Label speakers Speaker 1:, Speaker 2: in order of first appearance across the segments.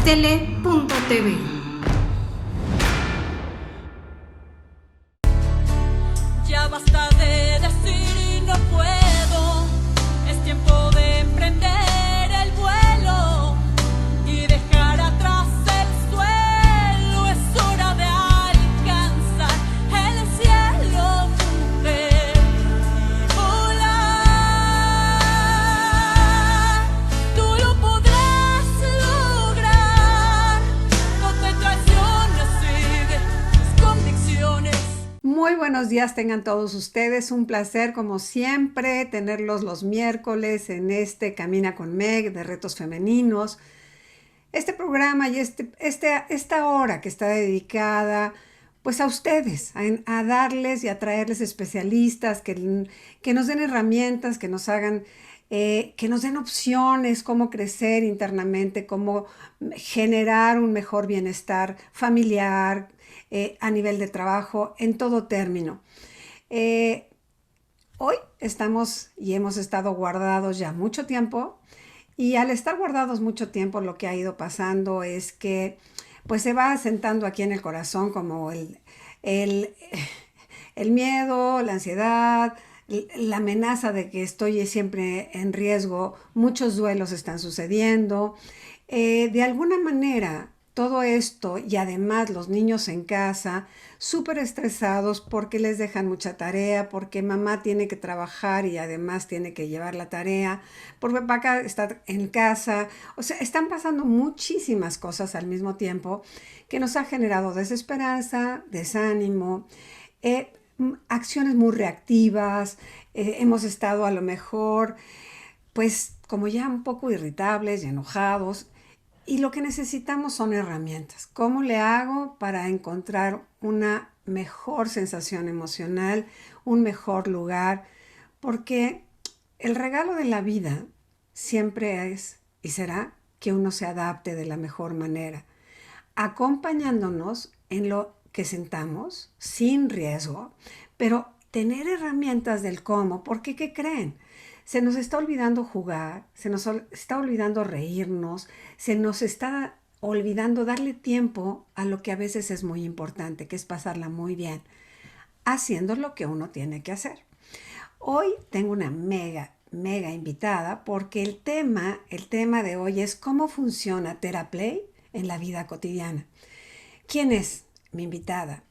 Speaker 1: Tele.tv.
Speaker 2: Ya basta de decir no puedo, es tiempo de emprender el vuelo y dejar atrás el suelo, es hora de alcanzar el cielo, mujer, y volar. Tú lo podrás lograr, no te traiciones, sigue tus convicciones.
Speaker 3: Muy buenos días tengan todos ustedes, un placer como siempre tenerlos los miércoles en este Camina con Meg de retos femeninos. Este programa y esta hora que está dedicada pues a ustedes, a darles y a traerles especialistas que nos den herramientas, que nos hagan, que nos den opciones, cómo crecer internamente, cómo generar un mejor bienestar familiar, a nivel de trabajo, en todo término. Hoy estamos y hemos estado guardados ya mucho tiempo, y al estar guardados mucho tiempo lo que ha ido pasando es que pues se va asentando aquí en el corazón como el, el miedo, la ansiedad, la amenaza de que estoy siempre en riesgo. Muchos duelos están sucediendo. De alguna manera, todo esto y además los niños en casa, súper estresados porque les dejan mucha tarea, porque mamá tiene que trabajar y además tiene que llevar la tarea, porque papá está en casa. O sea, están pasando muchísimas cosas al mismo tiempo que nos ha generado desesperanza, desánimo, acciones muy reactivas. Hemos estado a lo mejor pues como ya un poco irritables y enojados, y lo que necesitamos son herramientas. ¿Cómo le hago para encontrar una mejor sensación emocional, un mejor lugar? Porque el regalo de la vida siempre es y será que uno se adapte de la mejor manera, acompañándonos en lo que sentamos, sin riesgo, pero tener herramientas del cómo, porque ¿qué creen? Se nos está olvidando jugar, se nos está olvidando reírnos, se nos está olvidando darle tiempo a lo que a veces es muy importante, que es pasarla muy bien, haciendo lo que uno tiene que hacer. Hoy tengo una mega invitada porque el tema de hoy es cómo funciona TheraPlay en la vida cotidiana. ¿Quién es mi invitada?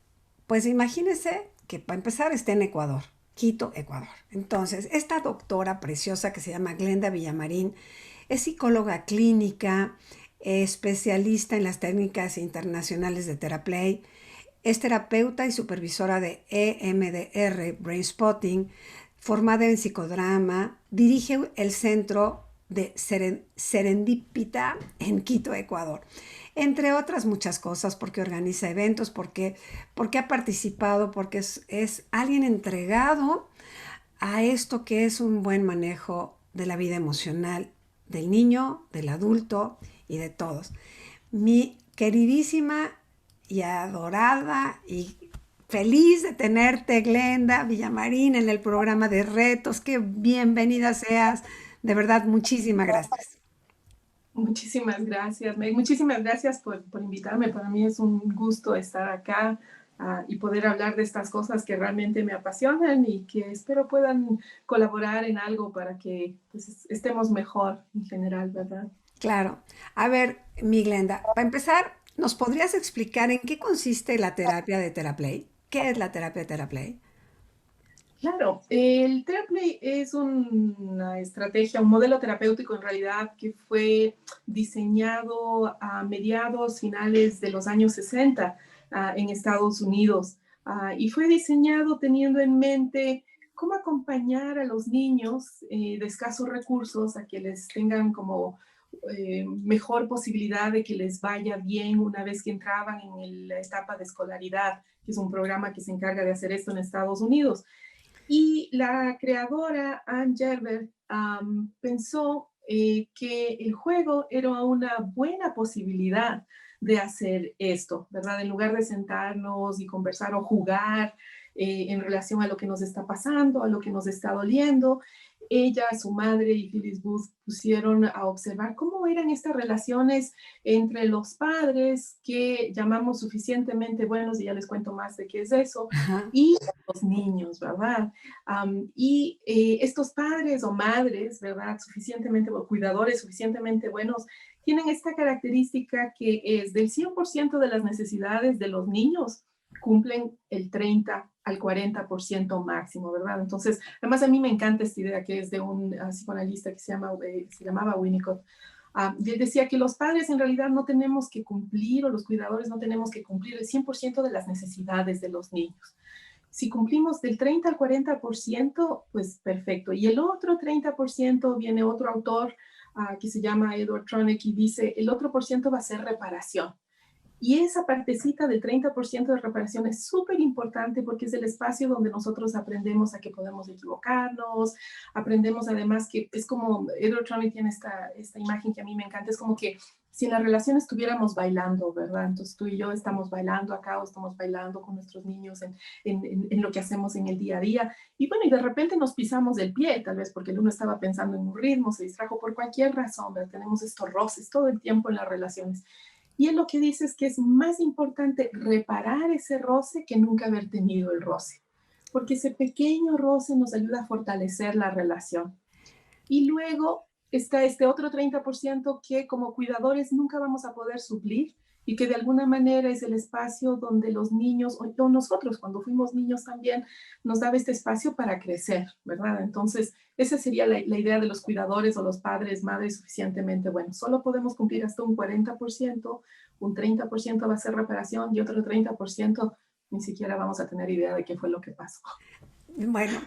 Speaker 3: Pues imagínense que para empezar está en Ecuador. Quito, Ecuador. Entonces, esta doctora preciosa que se llama Glenda Villamarín es psicóloga clínica, especialista en las técnicas internacionales de TheraPlay, es terapeuta y supervisora de EMDR, Brain Spotting, formada en psicodrama, dirige el centro de Serendipita en Quito, Ecuador. Entre otras muchas cosas, porque organiza eventos, porque ha participado, porque es alguien entregado a esto que es un buen manejo de la vida emocional del niño, del adulto y de todos. Mi queridísima y adorada y feliz de tenerte, Glenda Villamarín, en el programa de retos. Qué bienvenida seas. De verdad, muchísimas gracias.
Speaker 4: Muchísimas gracias, Meg. Muchísimas gracias por invitarme. Para mí es un gusto estar acá y poder hablar de estas cosas que realmente me apasionan y que espero puedan colaborar en algo para que pues, estemos mejor en general, ¿verdad?
Speaker 3: Claro. A ver, mi Glenda, para empezar, ¿nos podrías explicar en qué consiste la terapia de TheraPlay? ¿Qué es la terapia de TheraPlay?
Speaker 4: Claro, el TheraPlay es una estrategia, un modelo terapéutico en realidad que fue diseñado a mediados, finales de los años 60 en Estados Unidos. Y fue diseñado teniendo en mente cómo acompañar a los niños de escasos recursos a que les tengan como mejor posibilidad de que les vaya bien una vez que entraban en la etapa de escolaridad, que es un programa que se encarga de hacer esto en Estados Unidos. Y la creadora, Ann Gerber, pensó que el juego era una buena posibilidad de hacer esto, ¿verdad? En lugar de sentarnos y conversar o jugar en relación a lo que nos está pasando, a lo que nos está doliendo, ella, su madre y Phyllis Booth pusieron a observar cómo eran estas relaciones entre los padres que llamamos suficientemente buenos, y ya les cuento más de qué es eso,
Speaker 3: Ajá.
Speaker 4: y los niños, ¿verdad? Estos padres o madres, ¿verdad? Suficientemente, o cuidadores suficientemente buenos, tienen esta característica que es del 100% de las necesidades de los niños, cumplen el 30 al 40% máximo, ¿verdad? Entonces, además a mí me encanta esta idea que es de un psicoanalista que se llamaba Winnicott. Y él decía que los padres en realidad no tenemos que cumplir, o los cuidadores no tenemos que cumplir el 100% de las necesidades de los niños. Si cumplimos del 30 al 40%, pues perfecto. Y el otro 30% viene otro autor que se llama Edward Tronick y dice, el otro por ciento va a ser reparación. Y esa partecita del 30% de reparación es súper importante porque es el espacio donde nosotros aprendemos a que podemos equivocarnos, aprendemos además que es como, Edward Tronick tiene esta imagen que a mí me encanta, es como que si en la relación estuviéramos bailando, ¿verdad? Entonces tú y yo estamos bailando acá o estamos bailando con nuestros niños en lo que hacemos en el día a día. Y bueno, y de repente nos pisamos el pie, tal vez porque el uno estaba pensando en un ritmo, se distrajo por cualquier razón, ¿verdad? Tenemos estos roces todo el tiempo en las relaciones. Y él lo que dice es que es más importante reparar ese roce que nunca haber tenido el roce, porque ese pequeño roce nos ayuda a fortalecer la relación. Y luego está este otro 30% que como cuidadores nunca vamos a poder suplir y que de alguna manera es el espacio donde los niños, o nosotros cuando fuimos niños también, nos daba este espacio para crecer, ¿verdad? Entonces, esa sería la idea de los cuidadores o los padres, madres suficientemente buenos. Solo podemos cumplir hasta un 40%, un 30% va a ser reparación y otro 30% ni siquiera vamos a tener idea de qué fue lo que pasó.
Speaker 3: Bueno,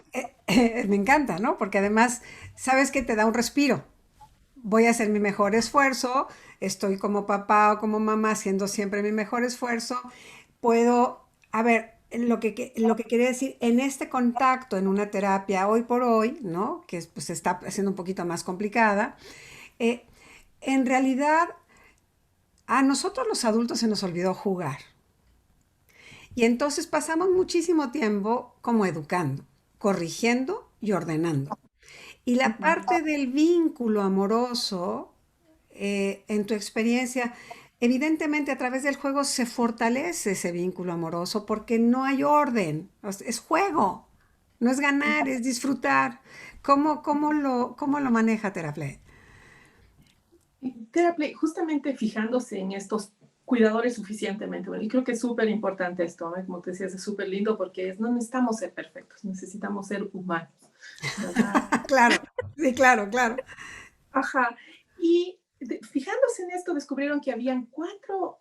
Speaker 3: me encanta, ¿no? Porque además, sabes que te da un respiro. Voy a hacer mi mejor esfuerzo, estoy como papá o como mamá haciendo siempre mi mejor esfuerzo. Puedo, a ver, lo que quería decir, en este contacto, en una terapia hoy por hoy, ¿no? Que pues está haciendo un poquito más complicada, eh, en realidad a nosotros los adultos se nos olvidó jugar. Y entonces pasamos muchísimo tiempo como educando, corrigiendo y ordenando. Y la
Speaker 4: Ujú.
Speaker 3: parte del vínculo amoroso, en tu experiencia, evidentemente a través del juego se fortalece ese vínculo amoroso porque no hay orden, es juego, no es ganar, es disfrutar. ¿Cómo lo maneja Teraflay?
Speaker 4: Teraplay, justamente fijándose en estos cuidadores suficientemente, bueno, y creo que es súper importante esto, ¿no? Como te decías, es súper lindo porque no necesitamos ser perfectos, necesitamos ser humanos, ¿verdad?
Speaker 3: Claro, sí, claro, claro.
Speaker 4: Ajá. Y fijándose en esto, descubrieron que habían cuatro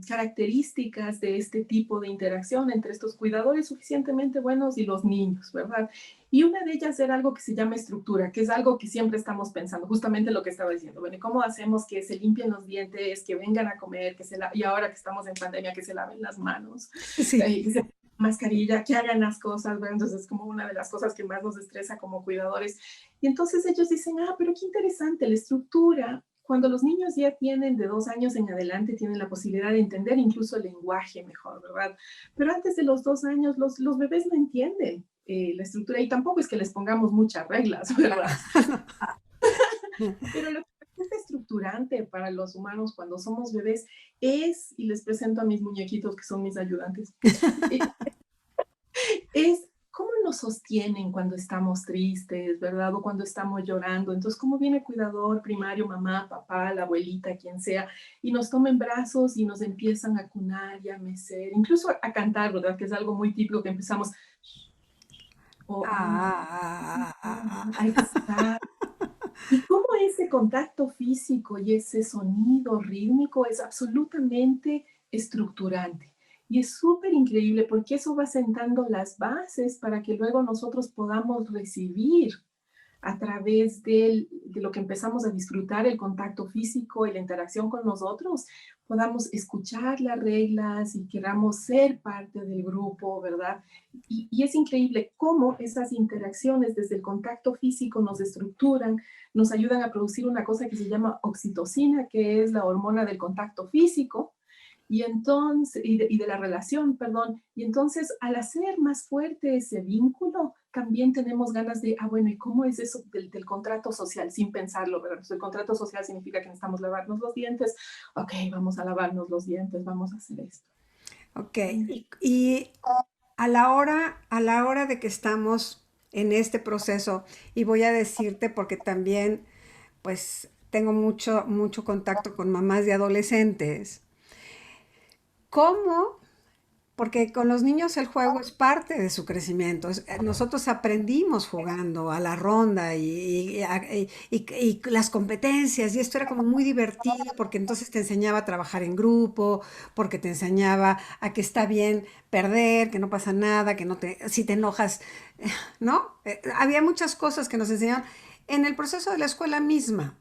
Speaker 4: características de este tipo de interacción entre estos cuidadores suficientemente buenos y los niños, ¿verdad? Y una de ellas era algo que se llama estructura, que es algo que siempre estamos pensando, justamente lo que estaba diciendo. Bueno, ¿cómo hacemos que se limpien los dientes, que vengan a comer, y ahora que estamos en pandemia, que se laven las manos,
Speaker 3: Sí.
Speaker 4: que se mascarilla, que hagan las cosas, ¿verdad? Entonces es como una de las cosas que más nos estresa como cuidadores. Y entonces ellos dicen, pero qué interesante, la estructura, cuando los niños ya tienen de 2 años en adelante, tienen la posibilidad de entender incluso el lenguaje mejor, ¿verdad? Pero antes de los 2 años, los bebés no entienden la estructura y tampoco es que les pongamos muchas reglas, ¿verdad? Pero lo que resulta estructurante para los humanos cuando somos bebés es, y les presento a mis muñequitos que son mis ayudantes, es cómo nos sostienen cuando estamos tristes, ¿verdad? O cuando estamos llorando. Entonces, cómo viene el cuidador primario, mamá, papá, la abuelita, quien sea, y nos toma en brazos y nos empiezan a cunar y a mecer, incluso a cantar, ¿verdad? Que es algo muy típico que empezamos, o
Speaker 3: Ah, ah, ah,
Speaker 4: a
Speaker 3: ah.
Speaker 4: excitar. Y cómo ese contacto físico y ese sonido rítmico es absolutamente estructurante. Y es súper increíble porque eso va sentando las bases para que luego nosotros podamos recibir a través de lo que empezamos a disfrutar, el contacto físico y la interacción con nosotros, podamos escuchar las reglas y queramos ser parte del grupo, ¿verdad? Y es increíble cómo esas interacciones desde el contacto físico nos estructuran, nos ayudan a producir una cosa que se llama oxitocina, que es la hormona del contacto físico, Y entonces, y de la relación, perdón. Y entonces, al hacer más fuerte ese vínculo, también tenemos ganas de, bueno, ¿y cómo es eso del contrato social? Sin pensarlo, ¿verdad? Pues el contrato social significa que necesitamos lavarnos los dientes. Ok, vamos a lavarnos los dientes, vamos a hacer esto.
Speaker 3: Ok, y a la hora de que estamos en este proceso, y voy a decirte porque también, pues, tengo mucho, mucho contacto con mamás de adolescentes, ¿cómo? Porque con los niños el juego es parte de su crecimiento. Nosotros aprendimos jugando a la ronda y las competencias, y esto era como muy divertido porque entonces te enseñaba a trabajar en grupo, porque te enseñaba a que está bien perder, que no pasa nada, que no te, si te enojas, ¿no? Había muchas cosas que nos enseñaban en el proceso de la escuela misma.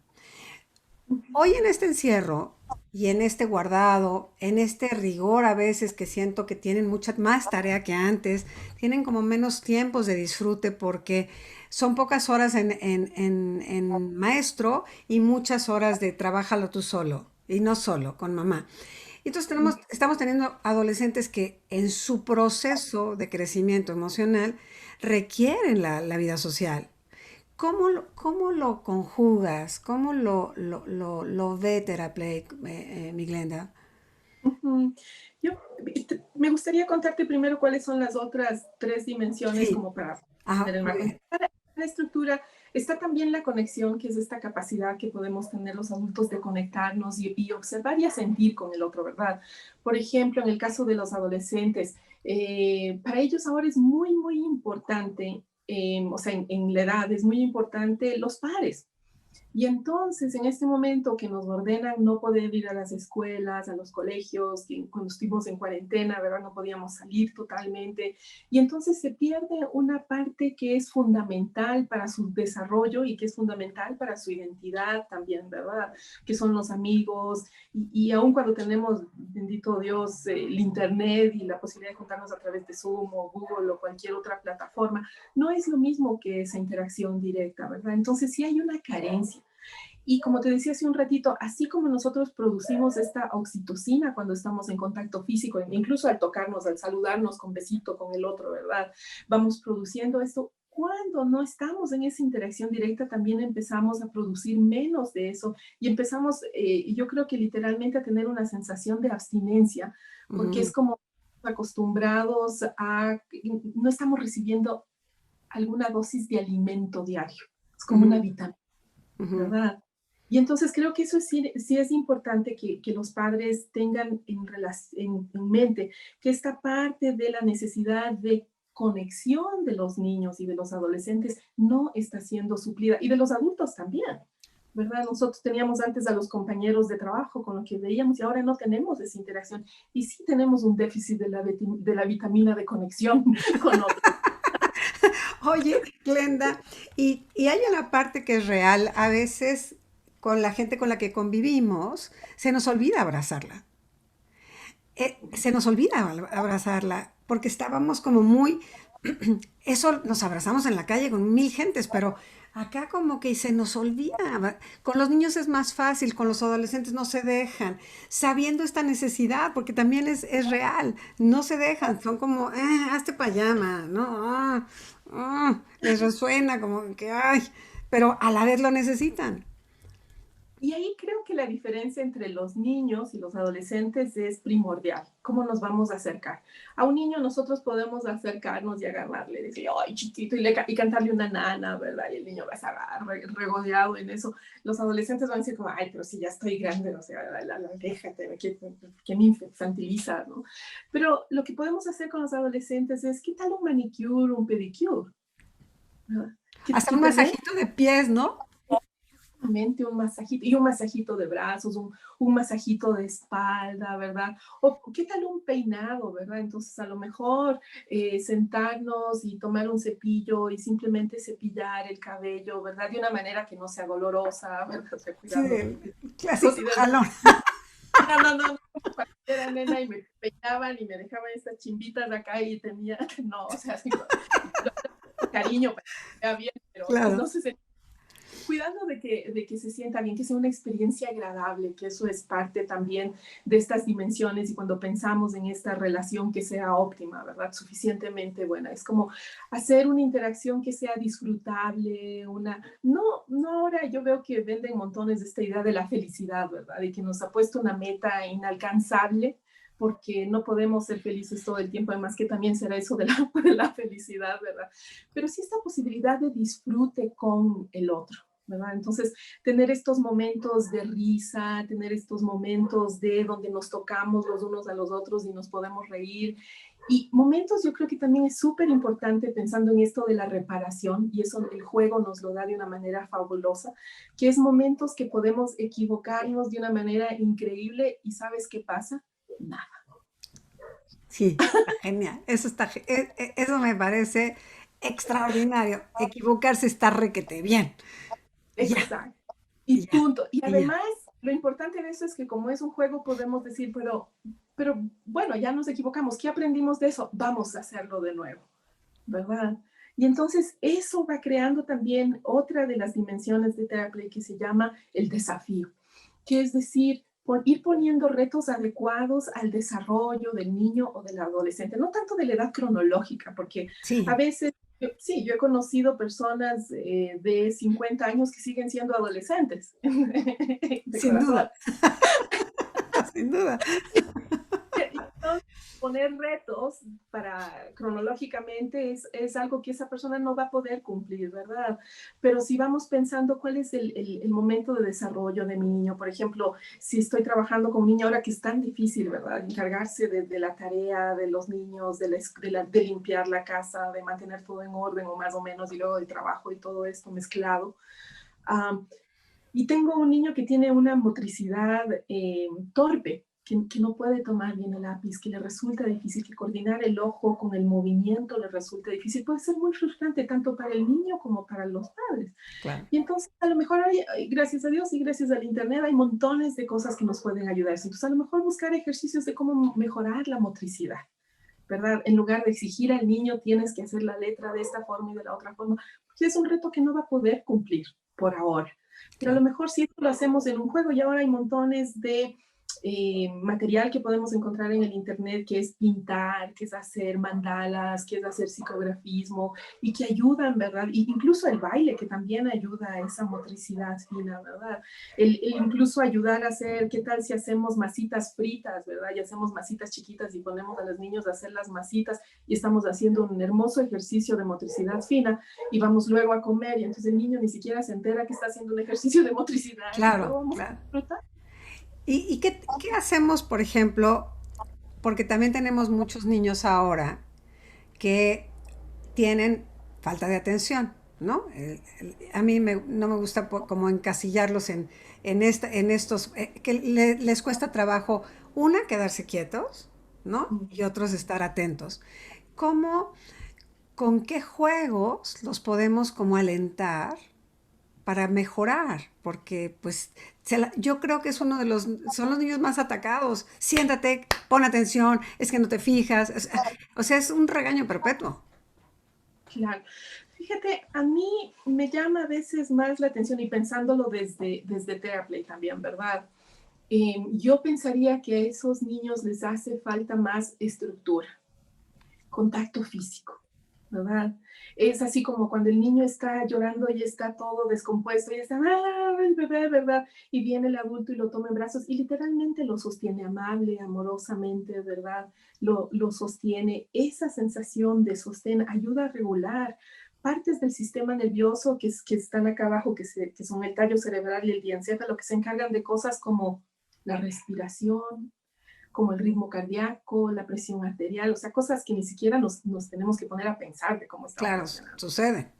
Speaker 3: Hoy en este encierro y en este guardado, en este rigor a veces que siento que tienen mucha más tarea que antes, tienen como menos tiempos de disfrute porque son pocas horas en maestro y muchas horas de trabájalo tú solo y no solo con mamá. Entonces estamos teniendo adolescentes que en su proceso de crecimiento emocional requieren la vida social. ¿Cómo lo conjugas? ¿Cómo lo ve Teraplay, mi Glenda?
Speaker 4: Ujú. Yo me gustaría contarte primero cuáles son las otras tres dimensiones
Speaker 3: Sí.
Speaker 4: como para
Speaker 3: Ajá,
Speaker 4: tener el
Speaker 3: muy
Speaker 4: marco.
Speaker 3: bien.
Speaker 4: La estructura está también la conexión, que es esta capacidad que podemos tener los adultos de conectarnos y observar y a sentir con el otro, ¿verdad? Por ejemplo, en el caso de los adolescentes, para ellos ahora es muy, muy importante, o sea, en la edad es muy importante los pares. Y entonces, en este momento que nos ordenan no poder ir a las escuelas, a los colegios, que cuando estuvimos en cuarentena, ¿verdad? No podíamos salir totalmente. Y entonces se pierde una parte que es fundamental para su desarrollo y que es fundamental para su identidad también, ¿verdad? Que son los amigos. Y aun cuando tenemos, bendito Dios, el Internet y la posibilidad de juntarnos a través de Zoom o Google o cualquier otra plataforma, no es lo mismo que esa interacción directa, ¿verdad? Entonces sí hay una carencia. Y como te decía hace un ratito, así como nosotros producimos esta oxitocina cuando estamos en contacto físico, incluso al tocarnos, al saludarnos con besito con el otro, ¿verdad? Vamos produciendo esto. Cuando no estamos en esa interacción directa, también empezamos a producir menos de eso y empezamos, yo creo que literalmente a tener una sensación de abstinencia, porque
Speaker 3: Ujú,
Speaker 4: es como acostumbrados a, no estamos recibiendo alguna dosis de alimento diario. Es como una
Speaker 3: ujú,
Speaker 4: vitamina,
Speaker 3: ujú.
Speaker 4: ¿verdad? Y entonces creo que eso sí, sí es importante que los padres tengan en mente que esta parte de la necesidad de conexión de los niños y de los adolescentes no está siendo suplida, y de los adultos también, ¿verdad? Nosotros teníamos antes a los compañeros de trabajo con los que veíamos y ahora no tenemos esa interacción. Y sí tenemos un déficit de la vitamina de conexión con otros.
Speaker 3: Oye, Glenda, y hay una parte que es real. A veces con la gente con la que convivimos, se nos olvida abrazarla. Se nos olvida abrazarla porque estábamos como muy. Eso nos abrazamos en la calle con mil gentes, pero acá como que se nos olvida. Con los niños es más fácil, con los adolescentes no se dejan, sabiendo esta necesidad, porque también es real, no se dejan, son como, hazte pijama, ¿no? Les resuena como que, ay, pero a la vez lo necesitan.
Speaker 4: Y ahí creo que la diferencia entre los niños y los adolescentes es primordial. ¿Cómo nos vamos a acercar? A un niño nosotros podemos acercarnos y agarrarle, decir, ay, chiquito, y cantarle una nana, ¿verdad? Y el niño va a estar regodeado en eso. Los adolescentes van a decir como, ay, pero si ya estoy grande, o sea, déjate, que me infantiliza, ¿no? Pero lo que podemos hacer con los adolescentes es, ¿qué tal un manicure, un pedicure? ¿Verdad?
Speaker 3: Hasta
Speaker 4: Que
Speaker 3: un
Speaker 4: tenemos
Speaker 3: masajito de pies, ¿no?
Speaker 4: un masajito y un masajito de brazos, un masajito de espalda, ¿verdad? O qué tal un peinado, ¿verdad? Entonces a lo mejor sentarnos y tomar un cepillo y simplemente cepillar el cabello, ¿verdad? De una manera que no sea dolorosa, ¿verdad? O sea,
Speaker 3: Sí,
Speaker 4: cuidando
Speaker 3: el clásico
Speaker 4: cositas.
Speaker 3: jalón.
Speaker 4: No, no, no, cuando era nena y me peinaban y me dejaban estas chimbitas de acá y tenía, no, o sea, así, cariño, para que vea bien, pero
Speaker 3: Claro.
Speaker 4: no sé, cuidando de que se sienta bien, que sea una experiencia agradable, que eso es parte también de estas dimensiones y cuando pensamos en esta relación que sea óptima, ¿verdad? Suficientemente buena. Es como hacer una interacción que sea disfrutable, no ahora yo veo que venden montones de esta idea de la felicidad, ¿verdad? De que nos ha puesto una meta inalcanzable porque no podemos ser felices todo el tiempo, además que también será eso de de la felicidad, ¿verdad? Pero sí esta posibilidad de disfrute con el otro, ¿verdad? Entonces, tener estos momentos de risa, tener estos momentos de donde nos tocamos los unos a los otros y nos podemos reír. Y momentos yo creo que también es súper importante pensando en esto de la reparación, y eso el juego nos lo da de una manera fabulosa, que es momentos que podemos equivocarnos de una manera increíble y ¿sabes qué pasa? Nada.
Speaker 3: Sí, está genial. Eso me parece extraordinario. Equivocarse está requete bien. Y ya,
Speaker 4: Exacto. Y
Speaker 3: y ya,
Speaker 4: punto. Y
Speaker 3: y ya.
Speaker 4: además, lo importante de eso es que como es un juego, podemos decir, pero bueno, ya nos equivocamos. ¿Qué aprendimos de eso? Vamos a hacerlo de nuevo, ¿verdad? Y entonces eso va creando también otra de las dimensiones de Terraplay que se llama el desafío, que es decir, ir poniendo retos adecuados al desarrollo del niño o del adolescente, no tanto de la edad cronológica, porque a
Speaker 3: Sí,
Speaker 4: veces, sí, yo he conocido personas de 50 años que siguen siendo adolescentes, de
Speaker 3: sin
Speaker 4: corazón.
Speaker 3: duda, sin duda.
Speaker 4: Entonces, poner retos para cronológicamente es algo que esa persona no va a poder cumplir, ¿verdad? Pero si vamos pensando cuál es el momento de desarrollo de mi niño, por ejemplo, si estoy trabajando con un niño ahora que es tan difícil, ¿verdad? Encargarse de la tarea de los niños, de limpiar la casa, de mantener todo en orden o más o menos, y luego el trabajo y todo esto mezclado. Um, y tengo un niño que tiene una motricidad torpe, que no puede tomar bien el lápiz, que le resulta difícil, que coordinar el ojo con el movimiento le resulta difícil. Puede ser muy frustrante tanto para el niño como para los padres.
Speaker 3: Claro,
Speaker 4: Y entonces, a lo mejor, gracias a Dios y gracias al Internet, hay montones de cosas que nos pueden ayudar. Entonces, a lo mejor buscar ejercicios de cómo mejorar la motricidad, ¿verdad? En lugar de exigir al niño, tienes que hacer la letra de esta forma y de la otra forma, porque es un reto que no va a poder cumplir por ahora. Pero a lo
Speaker 3: claro.
Speaker 4: mejor si esto lo hacemos en un juego, y ahora hay montones de material que podemos encontrar en el internet, que es pintar, que es hacer mandalas, que es hacer psicografismo, y que ayudan, ¿verdad? Y incluso el baile, que también ayuda a esa motricidad fina, ¿verdad? El incluso ayudar a hacer, ¿qué tal si hacemos masitas fritas, ¿verdad? Y hacemos masitas chiquitas y ponemos a los niños a hacer las masitas y estamos haciendo un hermoso ejercicio de motricidad fina y vamos luego a comer y entonces el niño ni siquiera se entera que está haciendo un ejercicio de motricidad y luego
Speaker 3: Claro,
Speaker 4: vamos a
Speaker 3: claro.
Speaker 4: disfrutar.
Speaker 3: ¿Y qué hacemos, por ejemplo? Porque también tenemos muchos niños ahora que tienen falta de atención, ¿no? A mí no me gusta como encasillarlos en estos, que les cuesta trabajo, una, quedarse quietos, ¿no? Y otros, estar atentos. ¿Cómo, con qué juegos los podemos como alentar para mejorar? Porque pues yo creo que es son los niños más atacados. Siéntate, pon atención, es que no te fijas. O sea, es un regaño perpetuo.
Speaker 4: Claro. Fíjate, a mí me llama a veces más la atención y pensándolo desde Teraplay también, ¿verdad? Yo pensaría que a esos niños les hace falta más estructura, contacto físico, ¿verdad? Es así como cuando el niño está llorando y está todo descompuesto y está, el bebé, ¿verdad? Y viene el adulto y lo toma en brazos y literalmente lo sostiene amable, amorosamente, ¿verdad? Lo sostiene. Esa sensación de sostén ayuda a regular partes del sistema nervioso que están acá abajo, que son el tallo cerebral y el diencéfalo, que se encargan de cosas como la respiración, como el ritmo cardíaco, la presión arterial, o sea, cosas que ni siquiera nos tenemos que poner a pensar de cómo están
Speaker 3: Claro,
Speaker 4: funcionando.
Speaker 3: sucede.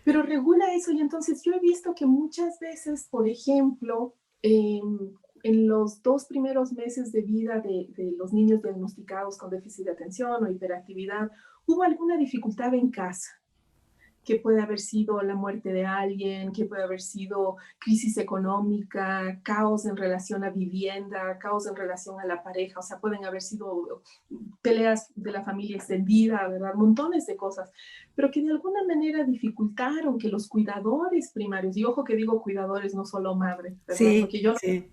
Speaker 4: Pero regula eso y entonces yo he visto que muchas veces, por ejemplo, en los 2 primeros meses de vida de los niños diagnosticados con déficit de atención o hiperactividad, hubo alguna dificultad en casa. que puede haber sido la muerte de alguien, que puede haber sido crisis económica, caos en relación a vivienda, caos en relación a la pareja, o sea, pueden haber sido peleas de la familia extendida, ¿verdad? Montones de cosas, pero que de alguna manera dificultaron que los cuidadores primarios, y ojo que digo cuidadores, no solo madre, ¿verdad?
Speaker 3: Sí,
Speaker 4: Porque yo
Speaker 3: sí.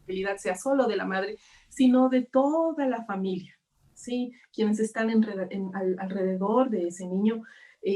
Speaker 4: responsabilidad sea solo de la madre, sino de toda la familia, ¿sí? Quienes están alrededor de ese niño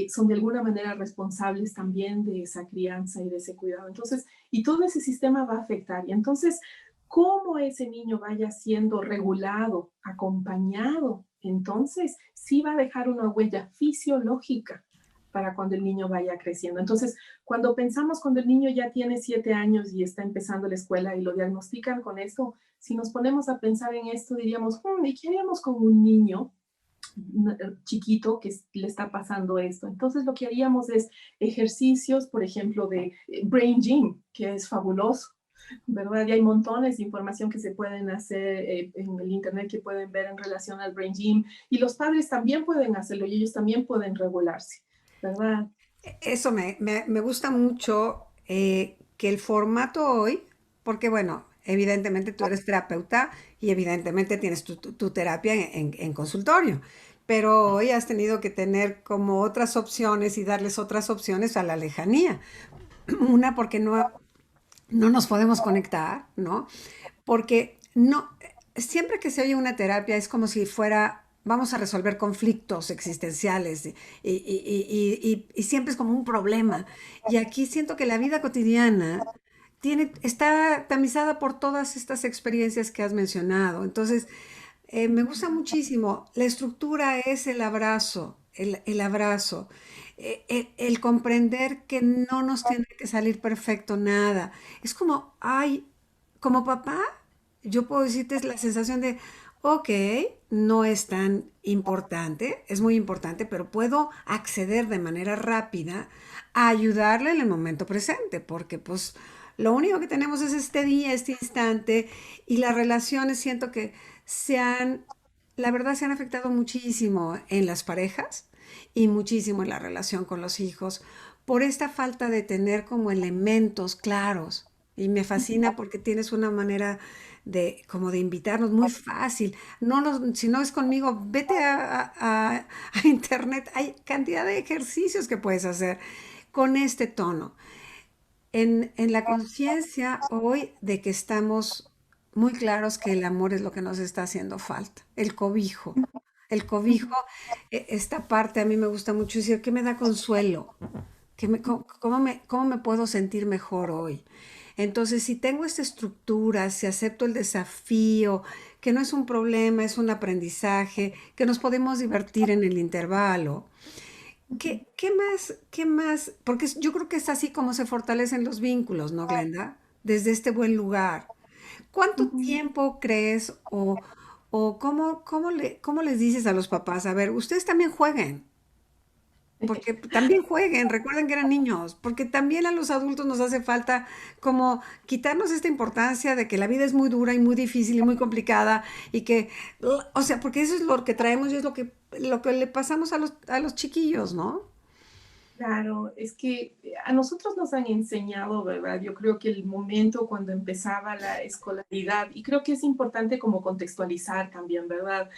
Speaker 4: son de alguna manera responsables también de esa crianza y de ese cuidado. Entonces, y todo ese sistema va a afectar. Y entonces, cómo ese niño vaya siendo regulado, acompañado, entonces sí va a dejar una huella fisiológica para cuando el niño vaya creciendo. Entonces, cuando el niño ya tiene 7 años y está empezando la escuela y lo diagnostican con esto, si nos ponemos a pensar en esto, diríamos, ¿y qué haríamos con un niño chiquito que le está pasando esto? Entonces, lo que haríamos es ejercicios, por ejemplo, de Brain Gym, que es fabuloso, ¿verdad? Y hay montones de información que se pueden hacer en el internet que pueden ver en relación al Brain Gym, y los padres también pueden hacerlo y ellos también pueden regularse, ¿verdad?
Speaker 3: Eso me gusta mucho que el formato hoy, porque bueno, evidentemente tú eres terapeuta y evidentemente tienes tu terapia en consultorio, pero hoy has tenido que tener como otras opciones y darles otras opciones a la lejanía. Una, porque no nos podemos conectar, ¿no? Porque no, siempre que se oye una terapia es como si fuera, vamos a resolver conflictos existenciales y siempre es como un problema. Y aquí siento que la vida cotidiana está tamizada por todas estas experiencias que has mencionado. Entonces, me gusta muchísimo. La estructura es el abrazo, el abrazo, el comprender que no nos tiene que salir perfecto nada. Es como, ay, como papá, yo puedo decirte es la sensación de, ok, no es tan importante, es muy importante, pero puedo acceder de manera rápida a ayudarle en el momento presente, porque pues lo único que tenemos es este día, este instante, y las relaciones siento que se han, la verdad se han afectado muchísimo en las parejas y muchísimo en la relación con los hijos por esta falta de tener como elementos claros. Y me fascina porque tienes una manera de como de invitarnos muy fácil. Si no es conmigo, vete a internet. Hay cantidad de ejercicios que puedes hacer con este tono en la conciencia hoy de que estamos muy claros que el amor es lo que nos está haciendo falta, el cobijo. El cobijo, esta parte a mí me gusta mucho decir que me da consuelo, cómo me puedo sentir mejor hoy. Entonces, si tengo esta estructura, si acepto el desafío, que no es un problema, es un aprendizaje, que nos podemos divertir en el intervalo, ¿qué más? ¿Qué más? Porque yo creo que es así como se fortalecen los vínculos, ¿no, Glenda? Desde este buen lugar. ¿Cuánto tiempo crees o cómo les dices a los papás? A ver, ustedes también jueguen, porque también jueguen, recuerden que eran niños, porque también a los adultos nos hace falta como quitarnos esta importancia de que la vida es muy dura y muy difícil y muy complicada y que, o sea, porque eso es lo que traemos y es lo que le pasamos a los chiquillos, ¿no?
Speaker 4: Claro, es que a nosotros nos han enseñado, ¿verdad? Yo creo que el momento cuando empezaba la escolaridad, y creo que es importante como contextualizar también, ¿verdad?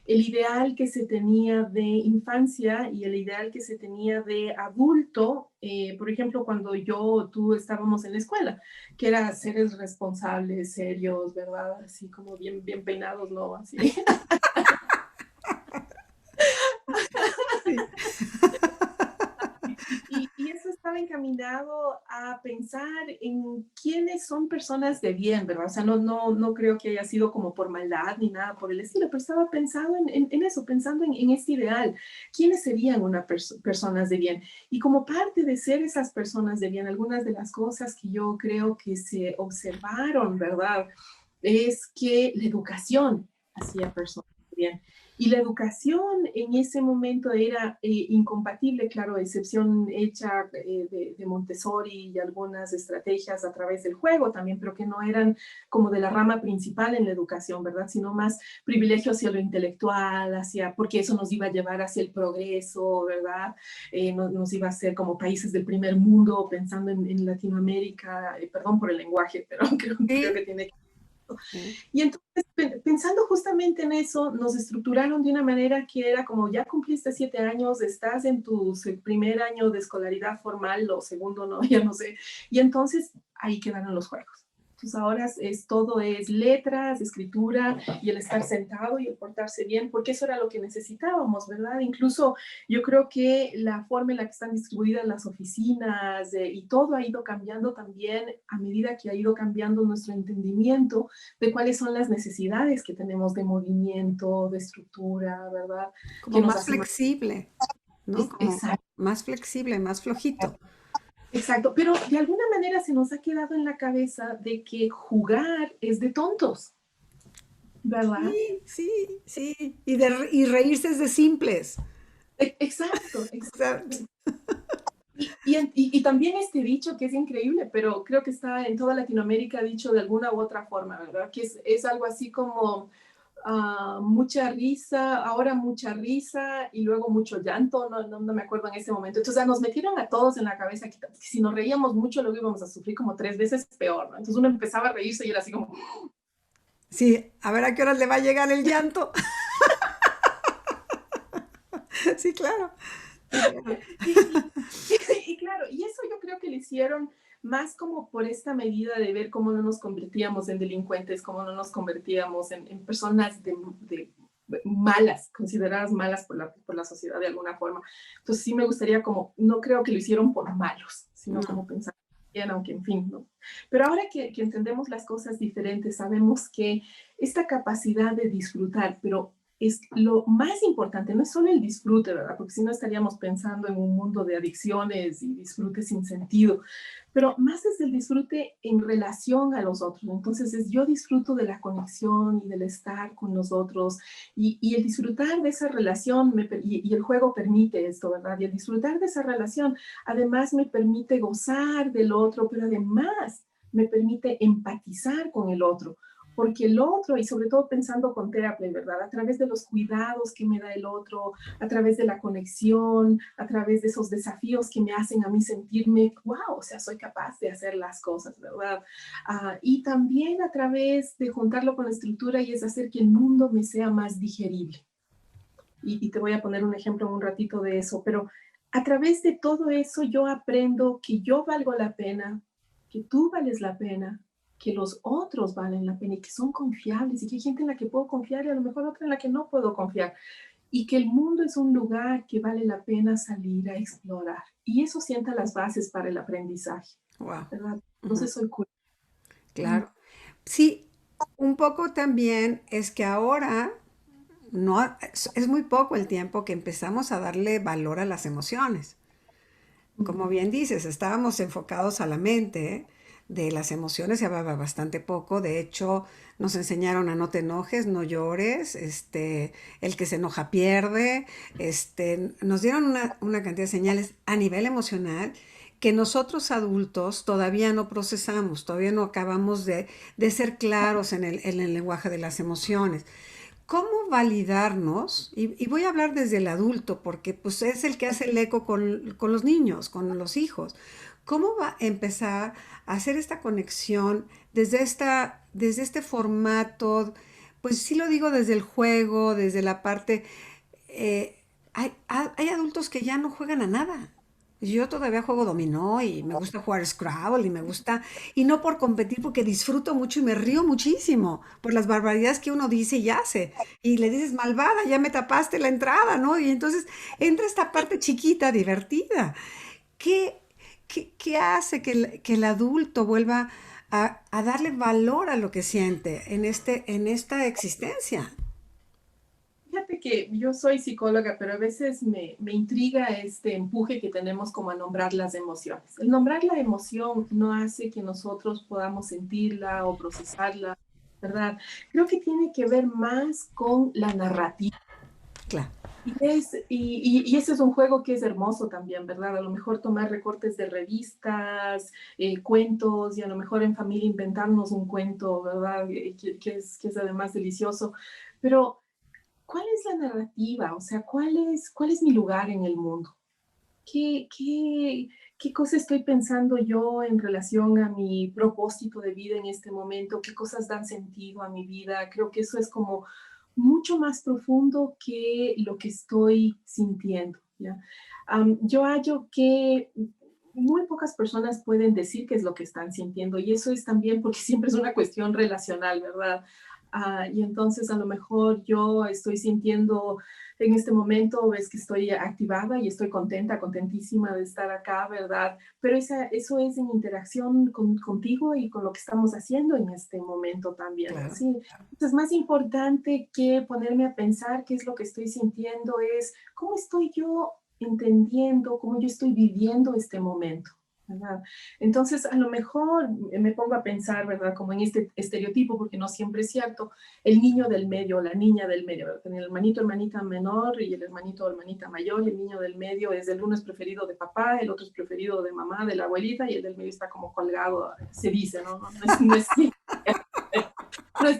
Speaker 4: El ideal que se tenía de infancia y el ideal que se tenía de adulto, por ejemplo, cuando tú estábamos en la escuela, que eran seres responsables, serios, ¿verdad? Así como bien, bien peinados, ¿no? Así.
Speaker 3: Sí.
Speaker 4: Y eso estaba encaminado a pensar en quiénes son personas de bien, ¿verdad? O sea, no creo que haya sido como por maldad ni nada por el estilo, pero estaba pensando en eso, pensando en este ideal. ¿Quiénes serían unas personas de bien? Y como parte de ser esas personas de bien, algunas de las cosas que yo creo que se observaron, ¿verdad? Es que la educación hacía personas de bien. Y la educación en ese momento era incompatible, claro, excepción hecha de Montessori y algunas estrategias a través del juego también, pero que no eran como de la rama principal en la educación, ¿verdad? Sino más privilegio hacia lo intelectual, hacia, porque eso nos iba a llevar hacia el progreso, ¿verdad? Nos iba a hacer como países del primer mundo, pensando en Latinoamérica, perdón por el lenguaje, pero creo
Speaker 3: Sí,
Speaker 4: que tiene que...
Speaker 3: sí.
Speaker 4: Y entonces, pensando justamente en eso, nos estructuraron de una manera que era como, ya cumpliste 7 años, estás en tu primer año de escolaridad formal, o segundo, no, ya no sé, y entonces ahí quedaron los juegos. Entonces ahora todo es letras, escritura y el estar sentado y el portarse bien, porque eso era lo que necesitábamos, ¿verdad? Incluso yo creo que la forma en la que están distribuidas las oficinas y todo ha ido cambiando también a medida que ha ido cambiando nuestro entendimiento de cuáles son las necesidades que tenemos de movimiento, de estructura, ¿verdad?
Speaker 3: Como
Speaker 4: Que nos
Speaker 3: más
Speaker 4: hace más...
Speaker 3: flexible, ¿no? Como
Speaker 4: Exacto,
Speaker 3: más flexible, más flojito.
Speaker 4: exacto, pero de alguna manera se nos ha quedado en la cabeza de que jugar es de tontos, ¿verdad?
Speaker 3: Sí, sí, sí. Y reírse es de simples.
Speaker 4: Exacto,
Speaker 3: Exacto.
Speaker 4: exacto. Y también este dicho que es increíble, pero creo que está en toda Latinoamérica dicho de alguna u otra forma, ¿verdad? Que es algo así como mucha risa, ahora mucha risa y luego mucho llanto, no me acuerdo en ese momento. Entonces, nos metieron a todos en la cabeza que si nos reíamos mucho, luego íbamos a sufrir como 3 veces peor, ¿no? Entonces uno empezaba a reírse y era así como...
Speaker 3: Sí, a ver a qué horas le va a llegar el llanto. Sí, claro. Sí, claro.
Speaker 4: Y, y claro, y eso yo creo que lo hicieron más como por esta medida de ver cómo no nos convertíamos en delincuentes, cómo no nos convertíamos en personas de malas, consideradas malas por la sociedad de alguna forma. Entonces sí me gustaría como, no creo que lo hicieron por malos, sino
Speaker 3: No.
Speaker 4: como pensar bien, aunque en fin, ¿no? Pero ahora que entendemos las cosas diferentes, sabemos que esta capacidad de disfrutar, pero es lo más importante, no es solo el disfrute, ¿verdad? Porque si no estaríamos pensando en un mundo de adicciones y disfrute sin sentido, pero más es el disfrute en relación a los otros. Entonces es yo disfruto de la conexión y del estar con los otros y el disfrutar de esa relación y el juego permite esto, ¿verdad? Y el disfrutar de esa relación además me permite gozar del otro, pero además me permite empatizar con el otro porque el otro, y sobre todo pensando con terapia, ¿verdad? A través de los cuidados que me da el otro, a través de la conexión, a través de esos desafíos que me hacen a mí sentirme, wow, o sea, soy capaz de hacer las cosas, ¿verdad? Y también a través de juntarlo con la estructura y es hacer que el mundo me sea más digerible. Y te voy a poner un ejemplo en un ratito de eso, pero a través de todo eso yo aprendo que yo valgo la pena, que tú vales la pena, que los otros valen la pena y que son confiables y que hay gente en la que puedo confiar y a lo mejor otra en la que no puedo confiar y que el mundo es un lugar que vale la pena salir a explorar y eso sienta las bases para el aprendizaje,
Speaker 3: Wow.
Speaker 4: ¿verdad?
Speaker 3: Ujú,
Speaker 4: Entonces soy cool.
Speaker 3: claro. Sí, un poco también es que ahora no es muy poco el tiempo que empezamos a darle valor a las emociones. Como bien dices, estábamos enfocados a la mente, de las emociones se hablaba bastante poco. De hecho, nos enseñaron a no te enojes, no llores, el que se enoja pierde. Nos dieron una cantidad de señales a nivel emocional que nosotros adultos todavía no procesamos, todavía no acabamos de ser claros en el lenguaje de las emociones. ¿Cómo validarnos? Y voy a hablar desde el adulto, porque pues, es el que hace el eco con los niños, con los hijos. ¿Cómo va a empezar a hacer esta conexión desde este formato? Pues sí lo digo desde el juego, desde la parte... hay adultos que ya no juegan a nada. Yo todavía juego dominó y me gusta jugar Scrabble y me gusta, y no por competir, porque disfruto mucho y me río muchísimo por las barbaridades que uno dice y hace. Y le dices, malvada, ya me tapaste la entrada, ¿no? Y entonces entra esta parte chiquita, divertida. ¿Qué, qué hace que el adulto vuelva a darle valor a lo que siente en esta existencia?
Speaker 4: Fíjate que yo soy psicóloga, pero a veces me intriga este empuje que tenemos como a nombrar las emociones. El nombrar la emoción no hace que nosotros podamos sentirla o procesarla, ¿verdad? Creo que tiene que ver más con la narrativa.
Speaker 3: claro.
Speaker 4: Y ese es un juego que es hermoso también, ¿verdad? A lo mejor tomar recortes de revistas, cuentos, y a lo mejor en familia inventarnos un cuento, ¿verdad? Que es además delicioso. Pero, ¿cuál es la narrativa? O sea, ¿cuál es mi lugar en el mundo? ¿Qué, qué, qué cosa estoy pensando yo en relación a mi propósito de vida en este momento? ¿Qué cosas dan sentido a mi vida? Creo que eso es como mucho más profundo que lo que estoy sintiendo, ¿ya? Yo hallo que muy pocas personas pueden decir qué es lo que están sintiendo, y eso es también porque siempre es una cuestión relacional, ¿verdad? Y entonces a lo mejor yo estoy sintiendo en este momento, ves que estoy activada y estoy contenta, contentísima de estar acá, ¿verdad? Pero eso es en interacción contigo y con lo que estamos haciendo en este momento también,
Speaker 3: Claro.
Speaker 4: ¿sí? Entonces, más importante que ponerme a pensar qué es lo que estoy sintiendo es cómo estoy yo entendiendo, cómo yo estoy viviendo este momento, ¿verdad? Entonces, a lo mejor me pongo a pensar, ¿verdad? Como en este estereotipo, porque no siempre es cierto, el niño del medio, la niña del medio, ¿verdad? El hermanito, hermanita menor y el hermanito, hermanita mayor, y el niño del medio es el uno es preferido de papá, el otro es preferido de mamá, de la abuelita, y el del medio está como colgado, se dice, ¿no? No es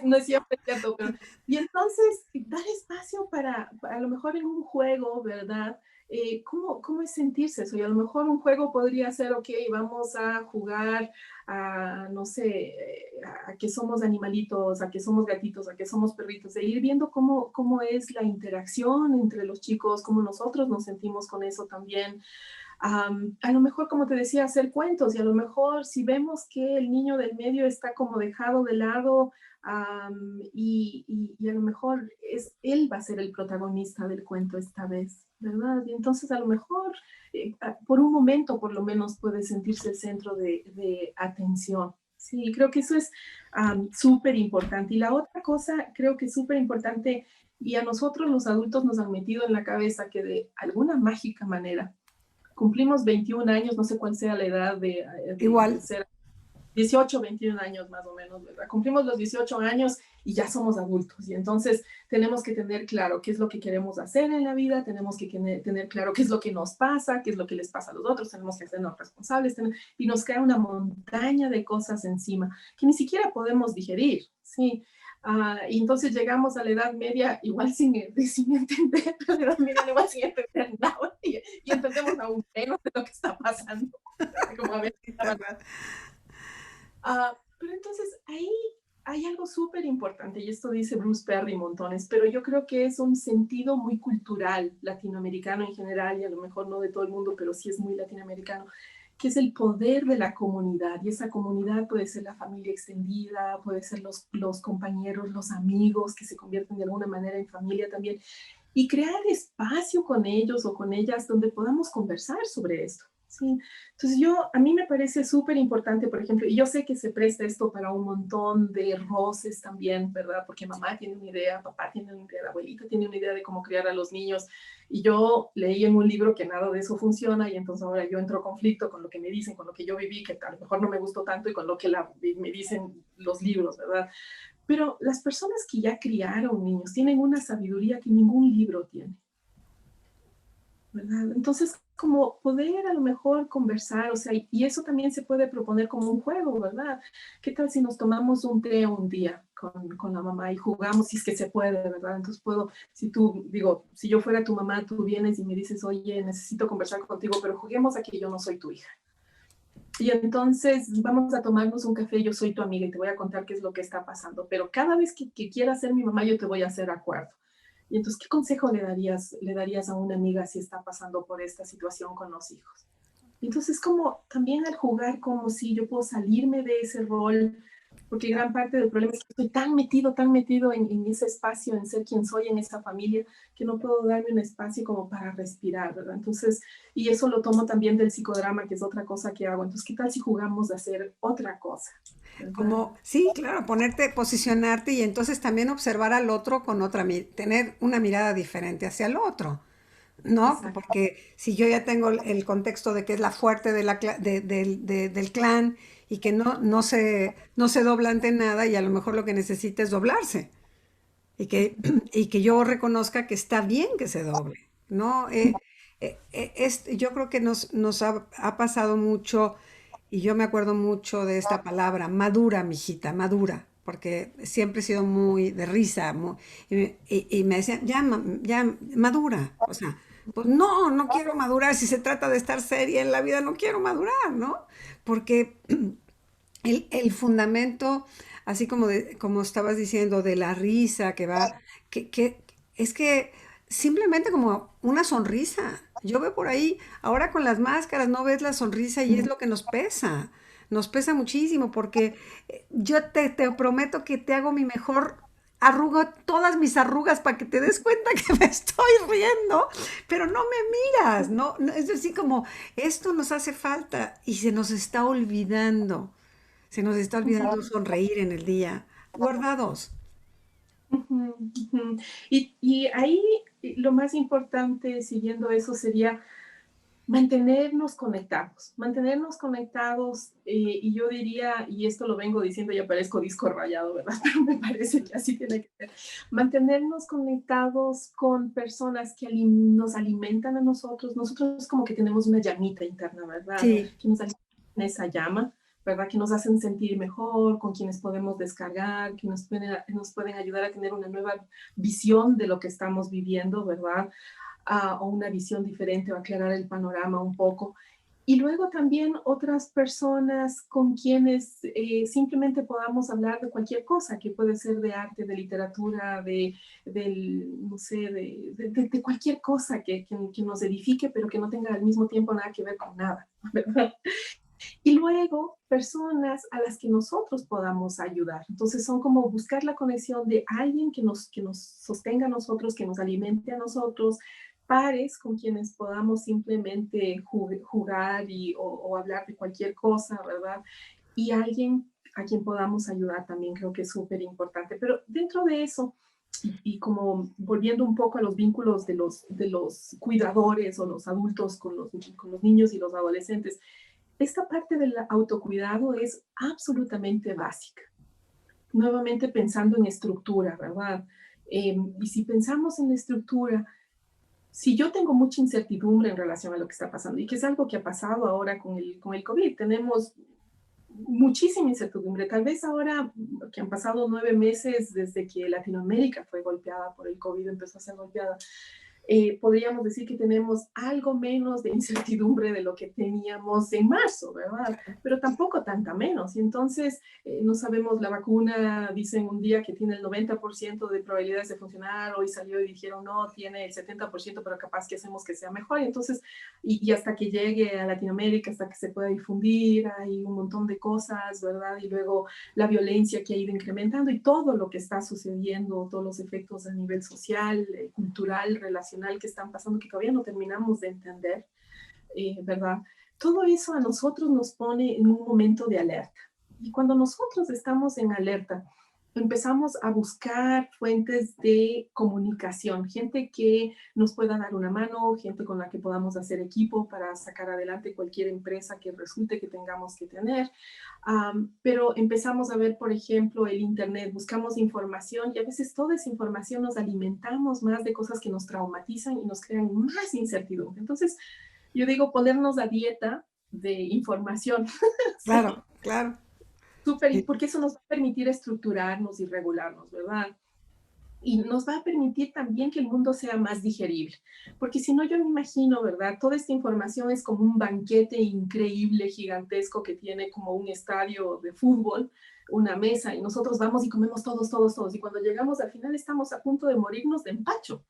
Speaker 4: no es siempre cierto, pero... Y entonces, dar espacio para a lo mejor en un juego, ¿verdad? ¿Cómo es sentirse eso? Y a lo mejor un juego podría ser, ok, vamos a jugar a, no sé, a que somos animalitos, a que somos gatitos, a que somos perritos, de ir viendo cómo es la interacción entre los chicos, cómo nosotros nos sentimos con eso también. A lo mejor, como te decía, hacer cuentos, y a lo mejor si vemos que el niño del medio está como dejado de lado, y a lo mejor él va a ser el protagonista del cuento esta vez, ¿verdad? Y entonces a lo mejor por un momento por lo menos puede sentirse el centro de atención. Sí, creo que eso es súper importante. Y la otra cosa, creo que es súper importante, y a nosotros los adultos nos han metido en la cabeza que de alguna mágica manera cumplimos 21 años, no sé cuál sea la edad de
Speaker 3: Igual,
Speaker 4: ser 18, 21 años más o menos, ¿verdad? Cumplimos los 18 años y ya somos adultos, y entonces tenemos que tener claro qué es lo que queremos hacer en la vida, tenemos que tener claro qué es lo que nos pasa, qué es lo que les pasa a los otros, tenemos que hacernos responsables, y nos cae una montaña de cosas encima que ni siquiera podemos digerir, ¿sí? Y entonces llegamos a la Edad Media igual sin entender, a la Edad Media igual sin entender nada, y entendemos aún menos de lo que está pasando, como a veces estaban. Pero entonces ahí hay algo súper importante, y esto dice Bruce Perry montones, pero yo creo que es un sentido muy cultural latinoamericano en general, y a lo mejor no de todo el mundo, pero sí es muy latinoamericano, que es el poder de la comunidad. Y esa comunidad puede ser la familia extendida, puede ser los compañeros, los amigos que se convierten de alguna manera en familia también, y crear espacio con ellos o con ellas donde podamos conversar sobre esto. Sí, entonces a mí me parece súper importante, por ejemplo, y yo sé que se presta esto para un montón de roces también, ¿verdad? Porque mamá tiene una idea, papá tiene una idea, la abuelita tiene una idea de cómo criar a los niños, y yo leí en un libro que nada de eso funciona, y entonces ahora yo entro en conflicto con lo que me dicen, con lo que yo viví, que a lo mejor no me gustó tanto, y con lo que me dicen los libros, ¿verdad? Pero las personas que ya criaron niños tienen una sabiduría que ningún libro tiene, ¿verdad? Entonces, como poder a lo mejor conversar, o sea, y eso también se puede proponer como un juego, ¿verdad? ¿Qué tal si nos tomamos un té un día con la mamá y jugamos, si es que se puede, ¿verdad? Entonces si yo fuera tu mamá, tú vienes y me dices, oye, necesito conversar contigo, pero juguemos a que yo no soy tu hija. Y entonces vamos a tomarnos un café, yo soy tu amiga y te voy a contar qué es lo que está pasando, pero cada vez que quieras ser mi mamá, yo te voy a hacer acuerdo. Y entonces, ¿qué consejo le darías a una amiga si está pasando por esta situación con los hijos? Entonces, como también al jugar, como si yo puedo salirme de ese rol, porque gran parte del problema es que estoy tan metido en ese espacio, en ser quien soy, en esa familia, que no puedo darme un espacio como para respirar, ¿verdad? Entonces, y eso lo tomo también del psicodrama, que es otra cosa que hago. Entonces, ¿qué tal si jugamos a hacer otra cosa? ¿Verdad?
Speaker 3: como, sí, claro, ponerte, posicionarte y entonces también observar al otro con otra, tener una mirada diferente hacia el otro, ¿no?
Speaker 4: Exacto.
Speaker 3: Porque si yo ya tengo el contexto de que es la fuerte de del clan y que no se dobla ante nada y a lo mejor lo que necesita es doblarse. y que, y que yo reconozca que está bien que se doble, ¿no? Yo creo que nos ha pasado mucho, y yo me acuerdo mucho de esta palabra, madura, mijita, madura, porque siempre he sido muy de risa, y me decían, ya, ya, madura, o sea, pues no, no quiero madurar, si se trata de estar seria en la vida, no quiero madurar, ¿no? Porque el fundamento, así como, como estabas diciendo, de la risa que va, que es que simplemente como una sonrisa. Yo veo por ahí, ahora con las máscaras no ves la sonrisa y es lo que nos pesa muchísimo porque yo te prometo que te hago mi mejor, arrugo todas mis arrugas para que te des cuenta que me estoy riendo, pero no me miras, es decir, como esto nos hace falta y se nos está olvidando. Se nos está olvidando sonreír en el día. Guardados.
Speaker 4: Ujú, ujú. Y ahí lo más importante, siguiendo eso, sería mantenernos conectados, y yo diría, y esto lo vengo diciendo, ya parezco disco rayado, ¿verdad? Pero me parece que así tiene que ser, mantenernos conectados con personas que nos alimentan a nosotros. Nosotros como que tenemos una llamita interna, ¿verdad?
Speaker 3: Sí,
Speaker 4: Que nos alimenta esa llama, ¿verdad? Que nos hacen sentir mejor, con quienes podemos descargar, que nos pueden ayudar a tener una nueva visión de lo que estamos viviendo, ¿verdad? O una visión diferente o aclarar el panorama un poco. Y luego también otras personas con quienes simplemente podamos hablar de cualquier cosa, que puede ser de arte, de literatura, no sé, de cualquier cosa que nos edifique, pero que no tenga al mismo tiempo nada que ver con nada, ¿verdad? Y luego personas a las que nosotros podamos ayudar. Entonces son como buscar la conexión de alguien que nos sostenga a nosotros, que nos alimente a nosotros, pares con quienes podamos simplemente jugar o hablar de cualquier cosa, ¿verdad? Y alguien a quien podamos ayudar también creo que es súper importante. Pero dentro de eso, y como volviendo un poco a los vínculos de los cuidadores o los adultos con los niños y los adolescentes, esta parte del autocuidado es absolutamente básica. Nuevamente pensando en estructura, ¿verdad? Y si pensamos en la estructura, si yo tengo mucha incertidumbre en relación a lo que está pasando, y que es algo que ha pasado ahora con el COVID, tenemos muchísima incertidumbre. Tal vez ahora que han pasado 9 meses desde que Latinoamérica fue golpeada por el COVID, empezó a ser golpeada, podríamos decir que tenemos algo menos de incertidumbre de lo que teníamos en marzo, ¿verdad? Pero tampoco tanta menos. Y entonces, no sabemos, la vacuna, dicen un día que tiene el 90% de probabilidades de funcionar, hoy salió y dijeron, no, tiene el 70%, pero capaz que hacemos que sea mejor. Y entonces, y hasta que llegue a Latinoamérica, hasta que se pueda difundir, hay un montón de cosas, ¿verdad? Y luego la violencia que ha ido incrementando y todo lo que está sucediendo, todos los efectos a nivel social, cultural, relacional que están pasando, que todavía no terminamos de entender, ¿verdad? Todo eso a nosotros nos pone en un momento de alerta. Y cuando nosotros estamos en alerta, empezamos a buscar fuentes de comunicación, gente que nos pueda dar una mano, gente con la que podamos hacer equipo para sacar adelante cualquier empresa que resulte que tengamos que tener. Pero empezamos a ver, por ejemplo, el Internet, buscamos información y a veces toda esa información nos alimentamos más de cosas que nos traumatizan y nos crean más incertidumbre. Entonces, yo digo ponernos a dieta de información. Sí,
Speaker 3: claro, claro.
Speaker 4: súper,
Speaker 3: Sí,
Speaker 4: porque eso nos va a permitir estructurarnos y regularnos, ¿verdad? Y nos va a permitir también que el mundo sea más digerible. Porque si no, yo me imagino, ¿verdad? Toda esta información es como un banquete increíble, gigantesco, que tiene como un estadio de fútbol, una mesa, y nosotros vamos y comemos todos, todos, todos. Y cuando llegamos al final estamos a punto de morirnos de empacho,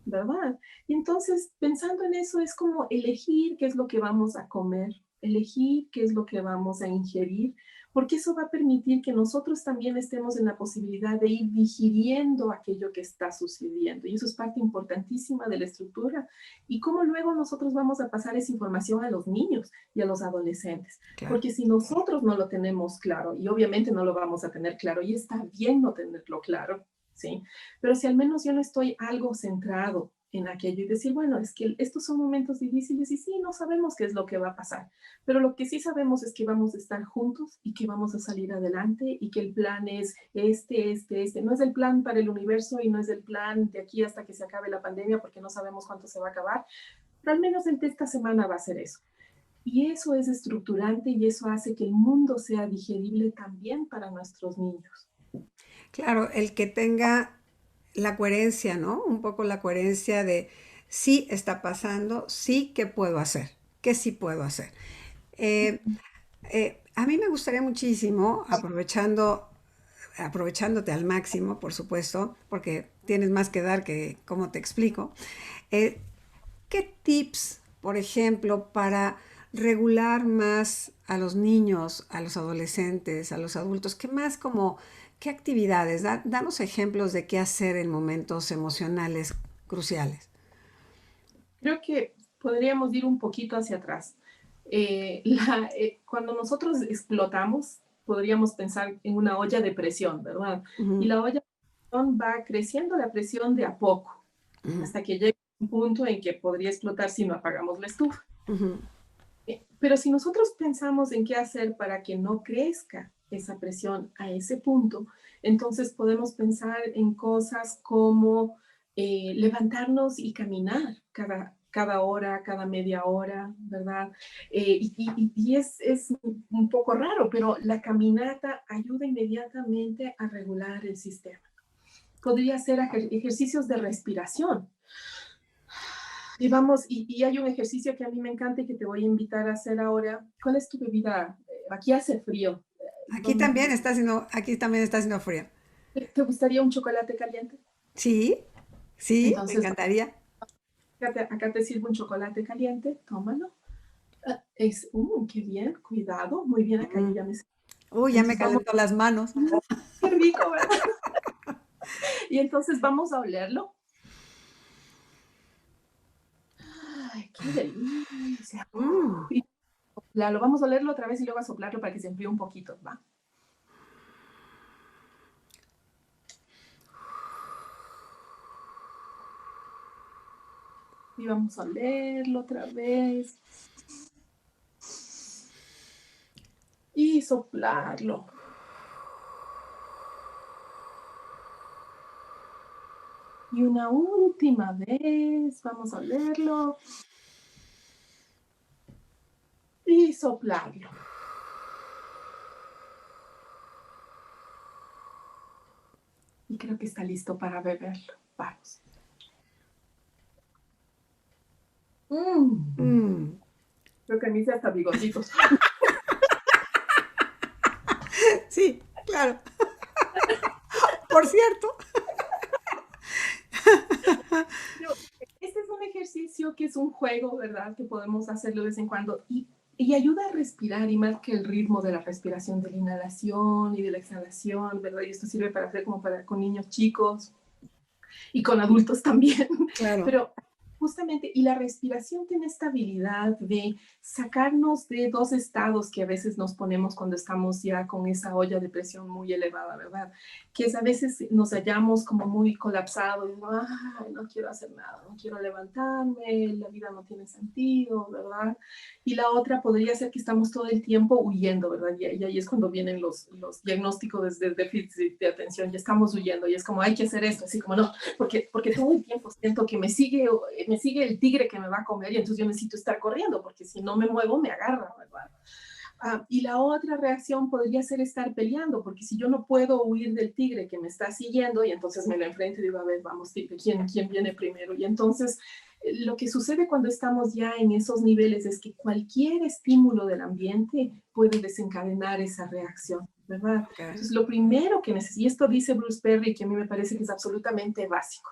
Speaker 4: ¿verdad? Y entonces, pensando en eso, es como elegir qué es lo que vamos a comer, elegir qué es lo que vamos a ingerir, porque eso va a permitir que nosotros también estemos en la posibilidad de ir digiriendo aquello que está sucediendo. Y eso es parte importantísima de la estructura. Y cómo luego nosotros vamos a pasar esa información a los niños y a los adolescentes.
Speaker 3: claro.
Speaker 4: Porque si nosotros no lo tenemos claro, y obviamente no lo vamos a tener claro, y está bien no tenerlo claro, ¿sí? Pero si al menos yo no estoy algo centrado en aquello y decir, bueno, es que estos son momentos difíciles y sí, no sabemos qué es lo que va a pasar, pero lo que sí sabemos es que vamos a estar juntos y que vamos a salir adelante y que el plan es este. No es el plan para el universo y no es el plan de aquí hasta que se acabe la pandemia porque no sabemos cuánto se va a acabar, pero al menos en esta semana va a ser eso. Y eso es estructurante y eso hace que el mundo sea digerible también para nuestros niños.
Speaker 3: Claro, el que tenga la coherencia, ¿no? Un poco la coherencia de sí está pasando, sí, ¿qué puedo hacer? ¿Qué sí puedo hacer? Eh, a mí me gustaría muchísimo, aprovechándote al máximo, por supuesto, porque tienes más que dar que cómo te explico. eh, ¿Qué tips, por ejemplo, para regular más a los niños, a los adolescentes, a los adultos? ¿Qué más como, qué actividades? Danos ejemplos de qué hacer en momentos emocionales cruciales.
Speaker 4: Creo que podríamos ir un poquito hacia atrás. Cuando nosotros explotamos, podríamos pensar en una olla de presión, ¿verdad? Y
Speaker 3: Ujú,
Speaker 4: la olla de presión va creciendo la presión de a poco,
Speaker 3: ujú,
Speaker 4: hasta que llega un punto en que podría explotar si no apagamos la estufa.
Speaker 3: ujú,
Speaker 4: Pero si nosotros pensamos en qué hacer para que no crezca esa presión a ese punto, entonces podemos pensar en cosas como levantarnos y caminar cada hora, cada media hora, ¿verdad? Es un poco raro, pero la caminata ayuda inmediatamente a regular el sistema. Podría ser ejercicios de respiración. Y vamos, y hay un ejercicio que a mí me encanta y que te voy a invitar a hacer ahora. ¿Cuál es tu bebida? Aquí hace frío.
Speaker 3: Aquí también está haciendo frío.
Speaker 4: ¿Te gustaría un chocolate caliente?
Speaker 3: Sí, sí, me
Speaker 4: Entonces,
Speaker 3: encantaría.
Speaker 4: acá te sirvo un chocolate caliente, tómalo. Qué bien, cuidado, muy bien, acá yo
Speaker 3: Mm.
Speaker 4: ya me...
Speaker 3: Uy, ya me
Speaker 4: Entonces vamos,
Speaker 3: calentó las manos.
Speaker 4: qué rico, ¿verdad? Y entonces vamos a olerlo. Ay, qué delicia.
Speaker 3: Mm.
Speaker 4: Y lo vamos a olerlo otra vez y luego a soplarlo para que se enfríe un poquito, ¿va? Y vamos a olerlo otra vez y soplarlo. Y una última vez, vamos a olerlo y soplarlo. Y creo que está listo para beberlo. Vamos. Mm.
Speaker 3: Mm.
Speaker 4: Creo que me hice hasta bigotitos.
Speaker 3: Sí, claro. Por cierto.
Speaker 4: Pero este es un ejercicio que es un juego, ¿verdad? Que podemos hacerlo de vez en cuando y ayuda a respirar y marca el ritmo de la respiración, de la inhalación y de la exhalación, ¿verdad? Y esto sirve para hacer como para con niños chicos y con adultos también.
Speaker 3: Claro.
Speaker 4: Pero justamente, y la respiración tiene esta habilidad de sacarnos de dos estados que a veces nos ponemos cuando estamos ya con esa olla de presión muy elevada, ¿verdad? Que es a veces nos hallamos como muy colapsados, y ay, no quiero hacer nada, no quiero levantarme, la vida no tiene sentido, ¿verdad? Y la otra podría ser que estamos todo el tiempo huyendo, ¿verdad? Y ahí es cuando vienen los diagnósticos de déficit de atención, y estamos huyendo, y es como, hay que hacer esto, así como, no, porque todo el tiempo siento que me sigue el tigre que me va a comer y entonces yo necesito estar corriendo porque si no me muevo me agarra, ¿verdad? Y la otra reacción podría ser estar peleando, porque si yo no puedo huir del tigre que me está siguiendo y entonces me lo enfrento y digo, a ver, vamos, tigre, ¿quién viene primero? Y entonces lo que sucede cuando estamos ya en esos niveles es que cualquier estímulo del ambiente puede desencadenar esa reacción, ¿verdad?
Speaker 3: Okay.
Speaker 4: Entonces lo primero que necesito, y esto dice Bruce Perry, que a mí me parece que es absolutamente básico,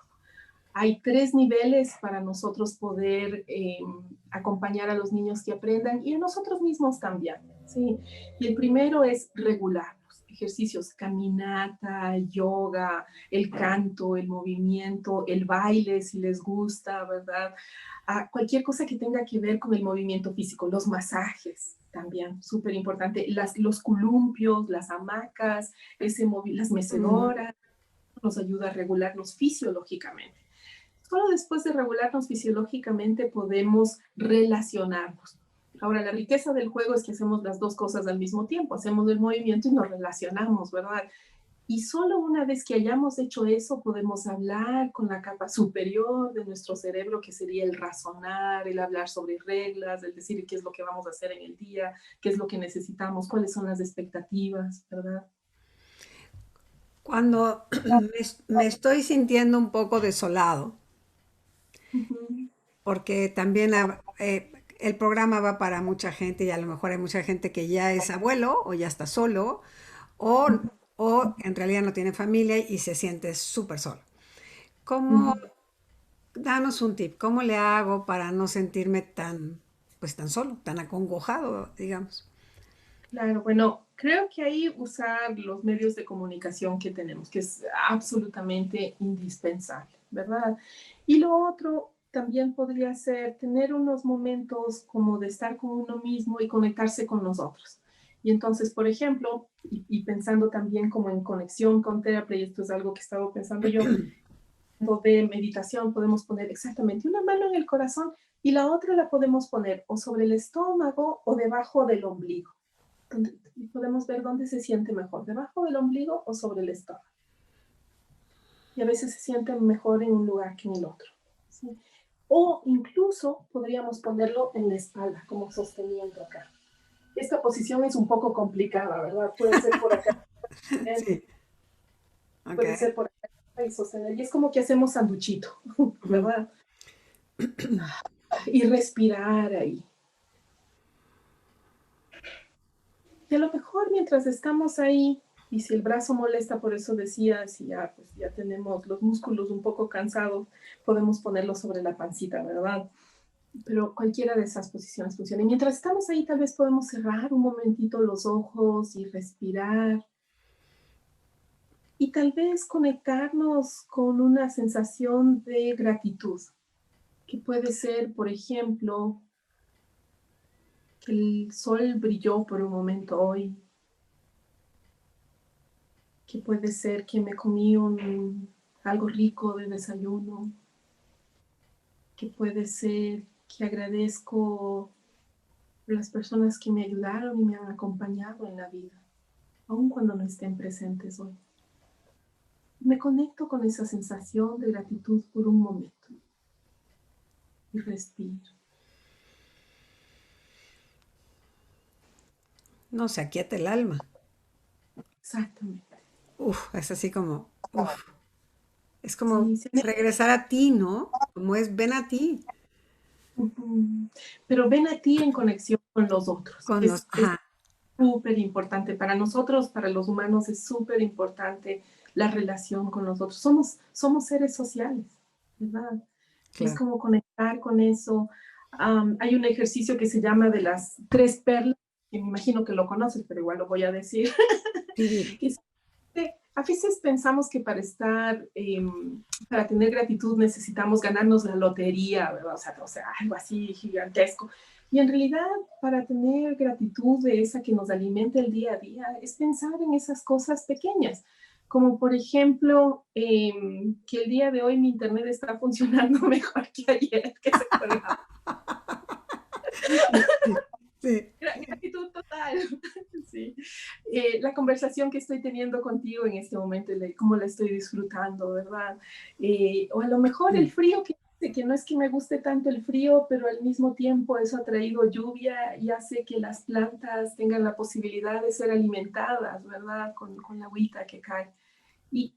Speaker 4: hay 3 niveles para nosotros poder acompañar a los niños que aprendan y a nosotros mismos también, ¿sí? Y el primero es regularnos, ejercicios, caminata, yoga, el canto, el movimiento, el baile, si les gusta, ¿verdad? Cualquier cosa que tenga que ver con el movimiento físico, los masajes también, súper importante, los columpios, las hamacas, las
Speaker 3: Mm.
Speaker 4: mecedoras, nos ayuda a regularnos fisiológicamente. Solo después de regularnos fisiológicamente podemos relacionarnos. Ahora, la riqueza del juego es que hacemos las dos cosas al mismo tiempo, hacemos el movimiento y nos relacionamos, ¿verdad? Y solo una vez que hayamos hecho eso, podemos hablar con la capa superior de nuestro cerebro, que sería el razonar, el hablar sobre reglas, el decir qué es lo que vamos a hacer en el día, qué es lo que necesitamos, cuáles son las expectativas, ¿verdad?
Speaker 3: Cuando me estoy sintiendo un poco desolado,
Speaker 4: Ujú,
Speaker 3: porque también el programa va para mucha gente y a lo mejor hay mucha gente que ya es abuelo o ya está solo o, o en realidad no tiene familia y se siente súper solo. ¿Cómo,
Speaker 4: ujú.
Speaker 3: danos un tip, cómo le hago para no sentirme tan, pues tan solo, tan acongojado, digamos?
Speaker 4: Claro, bueno, creo que ahí usar los medios de comunicación que tenemos, que es absolutamente indispensable, ¿verdad? Y lo otro también podría ser tener unos momentos como de estar con uno mismo y conectarse con nosotros. Y entonces, por ejemplo, y pensando también como en conexión con terapia, y esto es algo que he estado pensando yo, de meditación podemos poner exactamente una mano en el corazón y la otra la podemos poner o sobre el estómago o debajo del ombligo. Y podemos ver dónde se siente mejor, debajo del ombligo o sobre el estómago. Y a veces se siente mejor en un lugar que en el otro. ¿Sí? O incluso podríamos ponerlo en la espalda, como sosteniendo acá. Esta posición es un poco complicada, ¿verdad? Puede ser por acá,
Speaker 3: Sí, ok.
Speaker 4: puede ser por acá y sostener. Y es como que hacemos sanduchito,
Speaker 3: Ujú.
Speaker 4: ¿verdad? Y respirar ahí. Y a lo mejor mientras estamos ahí, y si el brazo molesta, por eso decía, si ya, pues ya tenemos los músculos un poco cansados, podemos ponerlo sobre la pancita, ¿verdad? Pero cualquiera de esas posiciones funciona. Y mientras estamos ahí, tal vez podemos cerrar un momentito los ojos y respirar. Y tal vez conectarnos con una sensación de gratitud, que puede ser, por ejemplo, que el sol brilló por un momento hoy, que puede ser que me comí algo rico de desayuno, que puede ser que agradezco a las personas que me ayudaron y me han acompañado en la vida, aun cuando no estén presentes hoy. Me conecto con esa sensación de gratitud por un momento y respiro.
Speaker 3: No se aquieta el alma.
Speaker 4: Exactamente.
Speaker 3: Uf, es así como, uf, es como
Speaker 4: Sí, sí.
Speaker 3: regresar a ti, ¿no? Como es, ven a ti.
Speaker 4: Pero ven a ti en conexión con los otros.
Speaker 3: Con los,
Speaker 4: Es
Speaker 3: ajá,
Speaker 4: súper importante. Para nosotros, para los humanos, es súper importante la relación con los otros. Somos seres sociales, ¿verdad? Y es
Speaker 3: claro.
Speaker 4: como conectar con eso. Hay un ejercicio que se llama de las tres perlas, que me imagino que lo conoces, pero igual lo voy a decir.
Speaker 3: Sí, dime.
Speaker 4: A veces pensamos que para tener gratitud necesitamos ganarnos la lotería, ¿verdad? O sea, algo así gigantesco. Y en realidad, para tener gratitud de esa que nos alimenta el día a día, es pensar en esas cosas pequeñas. Como por ejemplo, que el día de hoy mi internet está funcionando mejor que ayer, que se fue la
Speaker 3: Sí, sí.
Speaker 4: gratitud total. Sí. La conversación que estoy teniendo contigo en este momento, cómo la estoy disfrutando, ¿verdad? O a lo mejor el frío que no es que me guste tanto el frío, pero al mismo tiempo eso ha traído lluvia y hace que las plantas tengan la posibilidad de ser alimentadas, ¿verdad? Con la agüita que cae.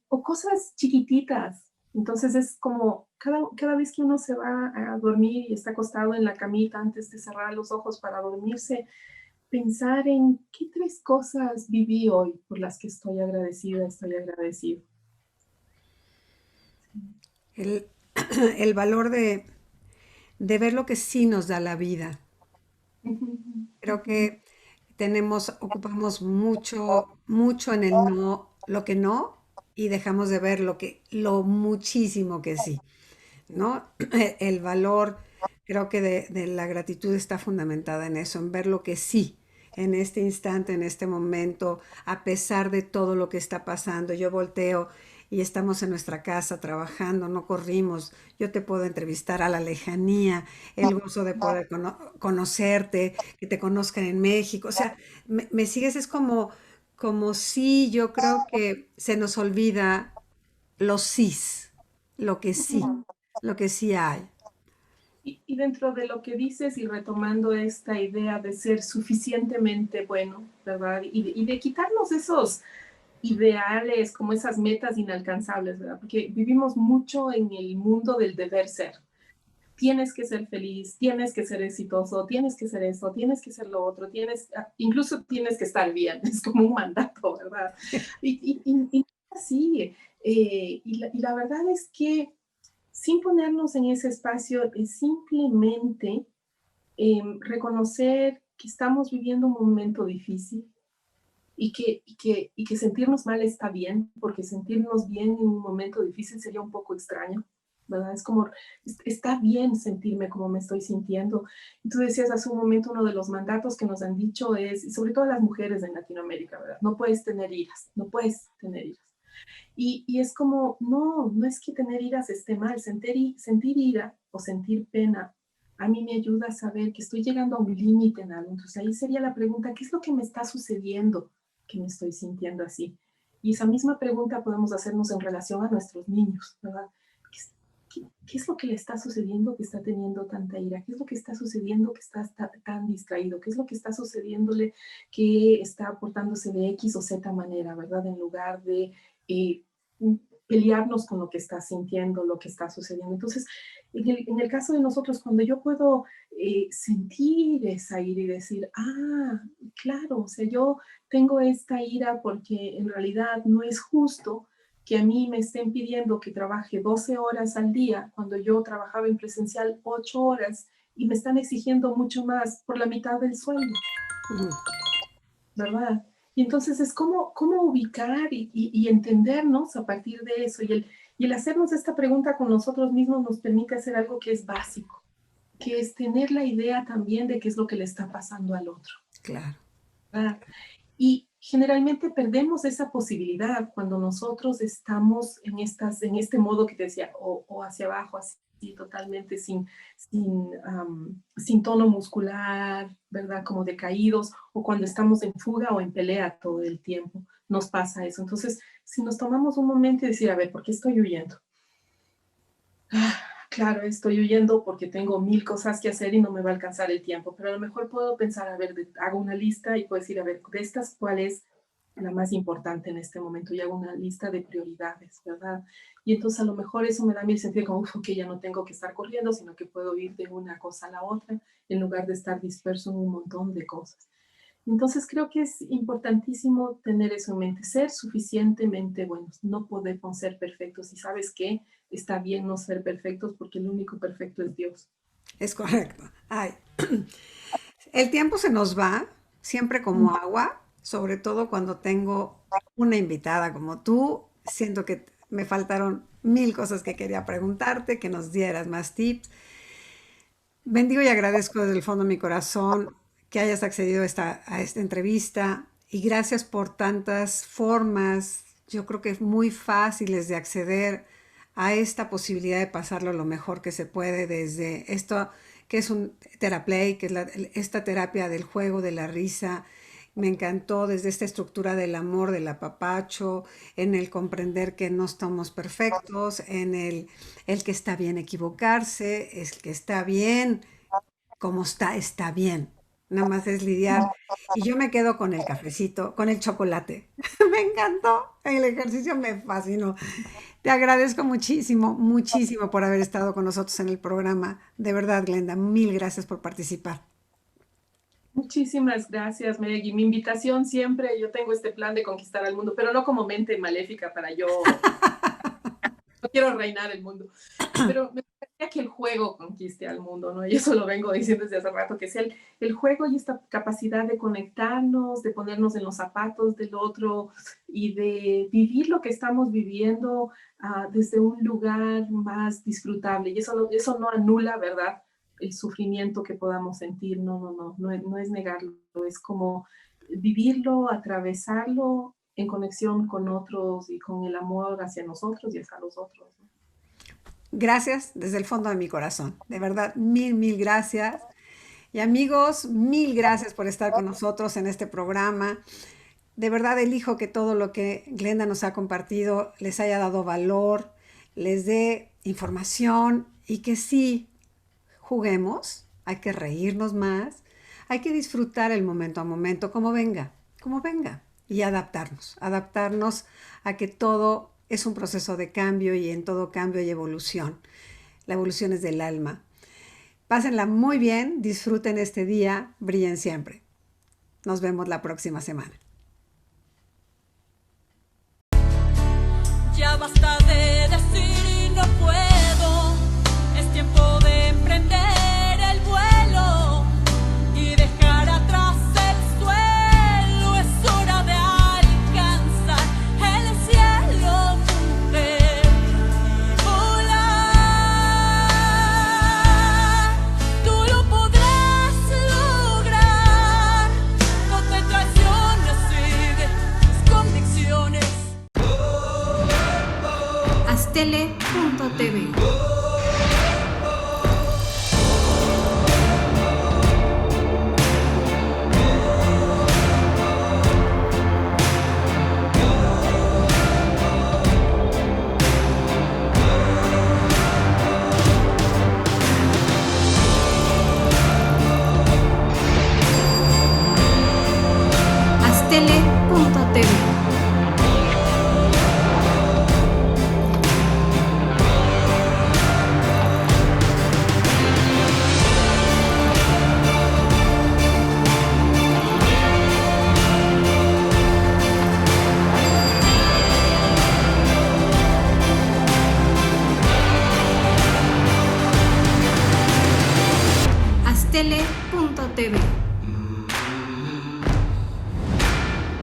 Speaker 4: O cosas chiquititas. Entonces es como cada vez que uno se va a dormir y está acostado en la camita antes de cerrar los ojos para dormirse, pensar en qué tres cosas viví hoy por las que estoy agradecida, estoy agradecido.
Speaker 3: El, el valor de ver lo que sí nos da la vida. Creo que ocupamos mucho, mucho en el no, lo que no, y dejamos de ver lo muchísimo que sí, ¿no? El valor, creo que de la gratitud está fundamentada en eso, en ver lo que sí, en este instante, en este momento, a pesar de todo lo que está pasando. Yo volteo y estamos en nuestra casa trabajando, no corrimos. Yo te puedo entrevistar a la lejanía, el gozo de poder conocerte, que te conozcan en México. O sea, me sigues, es como si yo creo que se nos olvida los sís, lo que sí, lo que sí hay.
Speaker 4: Y dentro de lo que dices y retomando esta idea de ser suficientemente bueno, ¿verdad? Y de quitarnos esos ideales, como esas metas inalcanzables, ¿verdad? Porque vivimos mucho en el mundo del deber ser. Tienes que ser feliz, tienes que ser exitoso, tienes que ser esto, tienes que ser lo otro, incluso tienes que estar bien, es como un mandato, ¿verdad? Y así, y la verdad es que sin ponernos en ese espacio, es simplemente reconocer que estamos viviendo un momento difícil y que sentirnos mal está bien, porque sentirnos bien en un momento difícil sería un poco extraño, ¿verdad? Es como, está bien sentirme como me estoy sintiendo. Y tú decías hace un momento, uno de los mandatos que nos han dicho es, y sobre todo las mujeres en Latinoamérica, ¿verdad? No puedes tener iras, no puedes tener iras. Y es como, no, no es que tener iras esté mal, sentir ira o sentir pena a mí me ayuda a saber que estoy llegando a un límite en algo. Entonces ahí sería la pregunta, ¿qué es lo que me está sucediendo que me estoy sintiendo así? Y esa misma pregunta podemos hacernos en relación a nuestros niños, ¿verdad? ¿Qué es lo que le está sucediendo que está teniendo tanta ira? ¿Qué es lo que está sucediendo que está tan distraído? ¿Qué es lo que está sucediéndole que está aportándose de X o Z manera, ¿verdad? En lugar de eh, pelearnos con lo que está sintiendo, lo que está sucediendo. Entonces, en el caso de nosotros, cuando yo puedo sentir esa ira y decir, claro, o sea, yo tengo esta ira porque en realidad no es justo que a mí me estén pidiendo que trabaje 12 horas al día cuando yo trabajaba en presencial 8 horas y me están exigiendo mucho más por la mitad del sueldo,
Speaker 3: Ujú.
Speaker 4: ¿verdad? Y entonces es cómo ubicar y entendernos a partir de eso. Y el hacernos esta pregunta con nosotros mismos nos permite hacer algo que es básico, que es tener la idea también de qué es lo que le está pasando al otro,
Speaker 3: Claro.
Speaker 4: ¿verdad? Y generalmente perdemos esa posibilidad cuando nosotros estamos en este modo que te decía, o hacia abajo, así totalmente sin tono muscular, ¿verdad? Como decaídos, o cuando estamos en fuga o en pelea todo el tiempo, nos pasa eso. Entonces, si nos tomamos un momento y decir, a ver, ¿por qué estoy huyendo? Claro, estoy huyendo porque tengo 1000 cosas que hacer y no me va a alcanzar el tiempo, pero a lo mejor puedo pensar, a ver, hago una lista y puedo decir, a ver, de estas, ¿cuál es la más importante en este momento? Y hago una lista de prioridades, ¿verdad? Y entonces a lo mejor eso me da mi sentido como, que ya no tengo que estar corriendo, sino que puedo ir de una cosa a la otra en lugar de estar disperso en un montón de cosas. Entonces creo que es importantísimo tener eso en mente, ser suficientemente buenos, no podemos ser perfectos y sabes que está bien no ser perfectos porque el único perfecto es Dios.
Speaker 3: Es correcto. Ay, el tiempo se nos va, siempre como agua, sobre todo cuando tengo una invitada como tú. Siento que me faltaron mil cosas que quería preguntarte, que nos dieras más tips. Bendigo y agradezco desde el fondo de mi corazón que hayas accedido a esta entrevista y gracias por tantas formas, yo creo que muy fáciles de acceder a esta posibilidad de pasarlo lo mejor que se puede desde esto que es un teraplay, que es esta terapia del juego, de la risa. Me encantó desde esta estructura del amor, del apapacho, en el comprender que no estamos perfectos, en el que está bien equivocarse, es que está bien, como está bien. Nada más es lidiar. Y yo me quedo con el cafecito, con el chocolate. Me encantó. El ejercicio me fascinó. Te agradezco muchísimo, muchísimo por haber estado con nosotros en el programa. De verdad, Glenda, mil gracias por participar.
Speaker 4: Muchísimas gracias, Meg. Y mi invitación siempre, yo tengo este plan de conquistar al mundo, pero no como mente maléfica para yo, no quiero reinar el mundo, pero me gustaría que el juego conquiste al mundo, ¿no? Y eso lo vengo diciendo desde hace rato, que es el juego y esta capacidad de conectarnos, de ponernos en los zapatos del otro y de vivir lo que estamos viviendo desde un lugar más disfrutable. Y eso no anula, ¿verdad? El sufrimiento que podamos sentir, no es negarlo, es como vivirlo, atravesarlo en conexión con otros y con el amor hacia nosotros y hacia los otros, ¿no?
Speaker 3: Gracias desde el fondo de mi corazón. De verdad, mil gracias. Y amigos, mil gracias por estar con nosotros en este programa. De verdad elijo que todo lo que Glenda nos ha compartido les haya dado valor, les dé información y que sí juguemos, hay que reírnos más, hay que disfrutar el momento a momento, como venga, y adaptarnos a que todo es un proceso de cambio y en todo cambio hay evolución. La evolución es del alma. Pásenla muy bien, disfruten este día, brillen siempre. Nos vemos la próxima semana.
Speaker 2: Ya basta de decir no puedo, es tiempo de emprender el vuelo y dejar atrás el suelo, es hora de alcanzar el cielo, mujer, y volar. Tú lo podrás lograr, no te traiciones, sigue tus convicciones.
Speaker 1: Astele.tv. Astele.tv. Astele.tv.